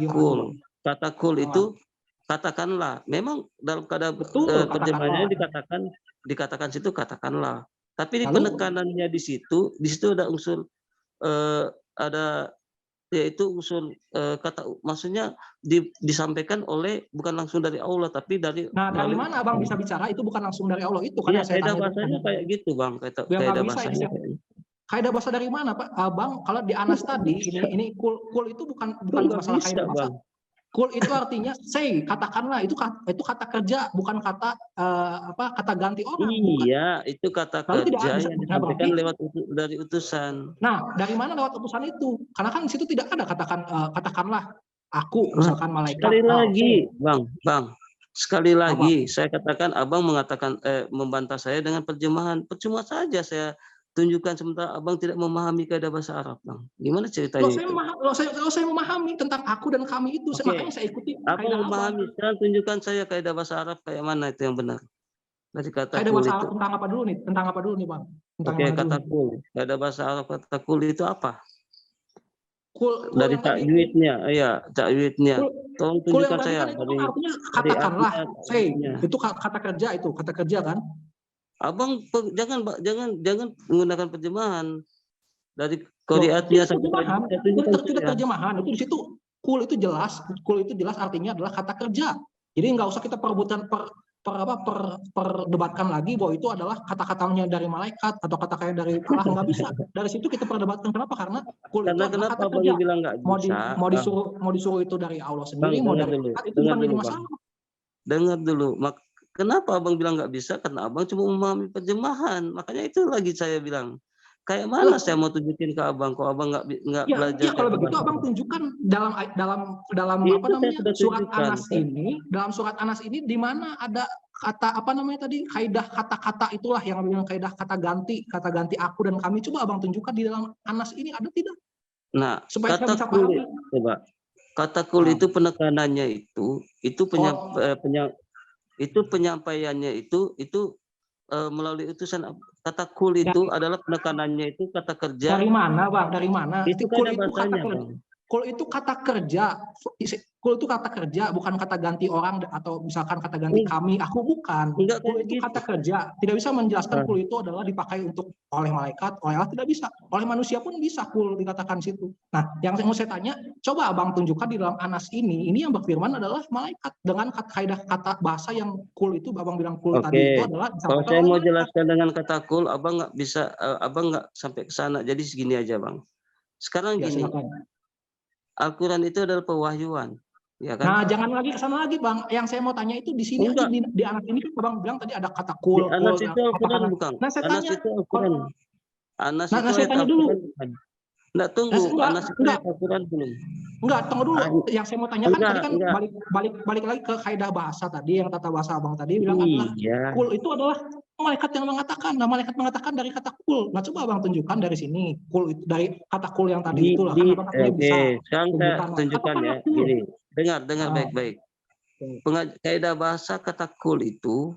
kul itu katakanlah. Memang dalam terjemahannya dikatakan situ katakanlah. Tapi di penekanannya di situ ada unsur yaitu unsur kata, maksudnya disampaikan oleh bukan langsung dari Allah tapi dari. Nah, dari mana abang bisa bicara itu bukan langsung dari Allah itu? Karena saya tanya bahasanya kayak gitu bang. Kaidah bahasanya. Kaidah bahasa dari mana Pak? Abang kalau di Anas tadi ini kul itu bukan masalah kaidah bahasa. Kul itu artinya say, katakanlah, itu kata kerja, bukan kata kata ganti orang. Iya, itu kata kerja yang disampaikan lewat dari utusan. Nah, dari mana lewat utusan itu? Karena kan di situ tidak ada katakanlah aku, misalkan malaikat. Sekali lagi, bang. Sekali lagi, saya katakan abang membantah saya dengan terjemahan. Percuma saja saya tunjukkan sementara abang tidak memahami kaidah bahasa Arab, bang. Gimana ceritanya? Kalau saya memahami tentang aku dan kami itu, makanya saya ikuti. Abang memahami. Sekarang tunjukkan saya kaidah bahasa Arab kayak mana itu yang benar. Dari kata kaidah bahasa Arab tentang apa dulu nih, bang? Kata kul. Kaidah bahasa Arab kata kul itu apa? Kul dari tajwidnya, tajwidnya. Tolong tunjukkan saya. Dari artinya katakanlah, itu kata kerja kan? Abang jangan menggunakan terjemahan dari qiraatnya sampai tidak terjemahan. Itu di situ kul itu jelas artinya adalah kata kerja. Jadi nggak usah kita perdebatkan lagi bahwa itu adalah kata-katanya dari malaikat atau kata-kata dari Allah, nggak bisa. Dari situ kita perdebatkan. Kenapa? Karena kul itu adalah kata kerja. Mau disuruh itu dari Allah sendiri, mau dari malaikat, itu bukan jadi masalah. Dengar dulu. Kenapa abang bilang nggak bisa? Karena abang cuma memahami terjemahan. Makanya itu lagi saya bilang. Kayak mana saya mau tunjukin ke abang? Kalau abang nggak belajar. Ya, kalau begitu abang tunjukkan dalam apa namanya surat Anas ini. Dalam surat Anas ini di mana ada kata apa namanya tadi, kaidah kata-kata itulah yang bilang kaidah kata ganti aku dan kami. Coba abang tunjukkan di dalam Anas ini ada tidak? Nah, supaya kata kul, coba. Kata kul itu penekanannya itu penyampaiannya itu melalui utusan. Kata kul itu adalah penekanannya itu kata kerja. Dari mana bang? Dari mana? Itu kul itu kata kerja. Kul itu kata kerja. Kul itu kata kerja, bukan kata ganti orang atau misalkan kata ganti kami, aku bukan. Kul itu kata kerja. Tidak bisa menjelaskan kul itu adalah dipakai untuk oleh malaikat, oleh Allah, tidak bisa. Oleh manusia pun bisa kul dikatakan situ. Nah, yang mau saya tanya, coba abang tunjukkan di dalam Anas ini yang berfirman adalah malaikat dengan kaidah kata bahasa yang kul itu, abang bilang kul tadi itu adalah. Kalau saya mau jelaskan dengan kata kul, abang nggak bisa, abang nggak sampai ke sana. Jadi segini aja bang. Sekarang gini. Al-Quran itu adalah pewahyuan, ya kan? Nah, jangan lagi kesana lagi, bang. Yang saya mau tanya itu di sini aja di Anas ini kan abang bilang tadi ada kata kul. Anas itu Al-Quran bukan? Nah, saya tanya. Anas itu Al-Quran. Nah, saya tanya dulu. Enggak, tunggu. Anas itu enggak. Al-Quran belum? Enggak, tunggu dulu. Yang saya mau tanyakan tadi kan Enggak. balik lagi ke kaidah bahasa tadi, yang tata bahasa abang tadi bilang adalah kul itu adalah malaikat yang mengatakan. Nah, malaikat mengatakan dari kata kul. Nah, coba abang tunjukkan dari sini kul itu dari kata kul yang tadi itulah kan abang katanya bisa Sekarang saya tunjukkan ya. Gini, dengar baik-baik. Kaidah bahasa kata kul itu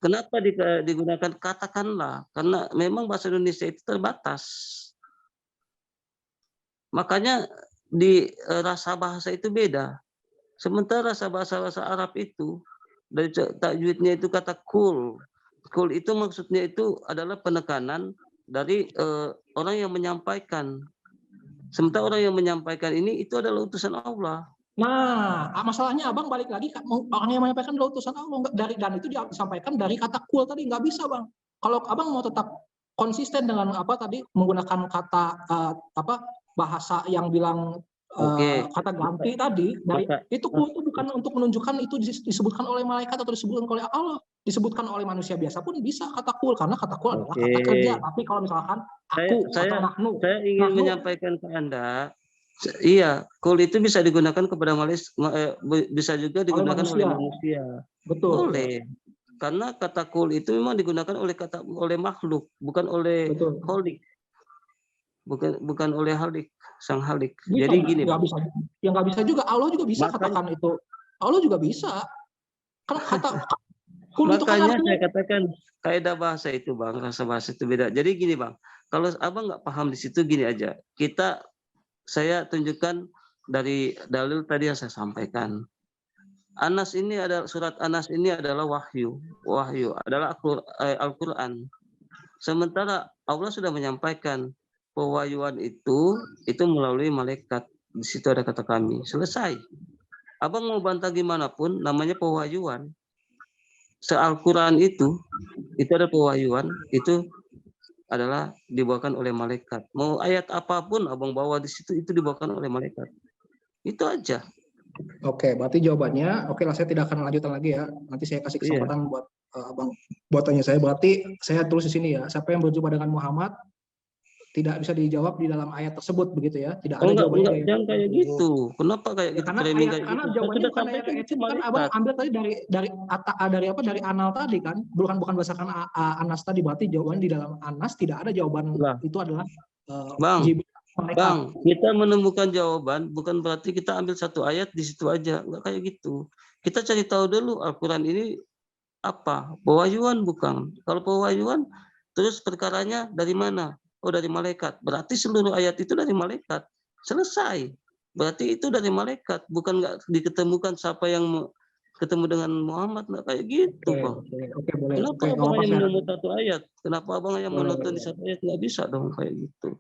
kenapa digunakan katakanlah? Karena memang bahasa Indonesia itu terbatas. Makanya di rasa bahasa itu beda. Sementara rasa bahasa Arab itu dari tajwidnya itu kata kul. Kul itu maksudnya itu adalah penekanan dari orang yang menyampaikan. Sementara orang yang menyampaikan ini itu adalah utusan Allah. Nah, masalahnya abang balik lagi orang yang menyampaikan adalah utusan Allah dan itu disampaikan dari kata kul tadi, nggak bisa bang. Kalau abang mau tetap konsisten dengan apa tadi menggunakan kata bahasa yang bilang kata ganti tadi dari itu kul itu bukan untuk menunjukkan itu disebutkan oleh malaikat atau disebutkan oleh Allah, disebutkan oleh manusia biasa pun bisa kata kul karena kata kul adalah kata kerja. Tapi kalau misalkan aku atau nahnu, saya ingin menyampaikan ke Anda. Iya, kul itu bisa digunakan kepada bisa juga digunakan oleh manusia. Betul. Boleh. Karena kata kul itu memang digunakan oleh makhluk, bukan oleh khalik. Bukan oleh halik, sang halik. Bisa, jadi gini, nggak bisa. Ya nggak bisa juga. Allah juga bisa katakan itu. Allah juga bisa. Kan kata kul itu kan makanya saya katakan kaidah bahasa itu bang, rasa bahasa itu beda. Jadi gini bang, kalau abang nggak paham di situ gini aja. Saya tunjukkan dari dalil tadi yang saya sampaikan. Surat Anas ini adalah wahyu. Wahyu adalah Al-Quran. Sementara Allah sudah menyampaikan pewahyuan itu melalui malaikat. Di situ ada kata kami. Selesai. Abang mau bantah gimana pun, namanya pewahyuan. Se-Al-Quran itu ada pewahyuan, itu adalah dibawakan oleh malaikat. Mau ayat apapun abang bawa di situ itu dibawakan oleh malaikat. Itu aja. Oke, berarti jawabannya, oke lah, saya tidak akan lanjutkan lagi ya. Nanti saya kasih kesempatan buat abang buat tanya saya. Berarti saya tulis di sini ya, siapa yang berjumpa dengan Muhammad tidak bisa dijawab di dalam ayat tersebut, begitu ya? Tidak ada jawabannya. Jangan kayak gitu. Kenapa kayak gitu? Karena jawabannya bukan ayat itu kan abang ambil tadi dari Anal tadi kan, bukan berdasarkan Anas tadi. Berarti jawaban di dalam Anas tidak ada jawaban itu adalah Bang, kita menemukan jawaban bukan berarti kita ambil satu ayat di situ aja, nggak kayak gitu. Kita cari tahu dulu Al-Quran ini apa, pewahyuan bukan. Kalau pewahyuan, terus perkaranya dari mana? Oh, dari malaikat. Berarti seluruh ayat itu dari malaikat. Selesai. Berarti itu dari malaikat, bukan nggak diketemukan siapa yang ketemu dengan Muhammad, nggak kayak gitu, Bang. Boleh. Kenapa abang hanya menemukan satu ayat? Kenapa abang hanya menonton di satu ayat? Nggak bisa dong kayak gitu.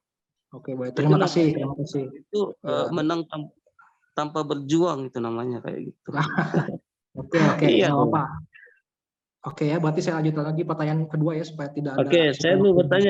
Oke, baik. Terima kasih. Itu menang tanpa berjuang itu namanya kayak gitu. Oke. Iya, apa? Oke ya, berarti saya lanjutkan lagi pertanyaan kedua ya supaya tidak ada. Oke, saya mau bertanya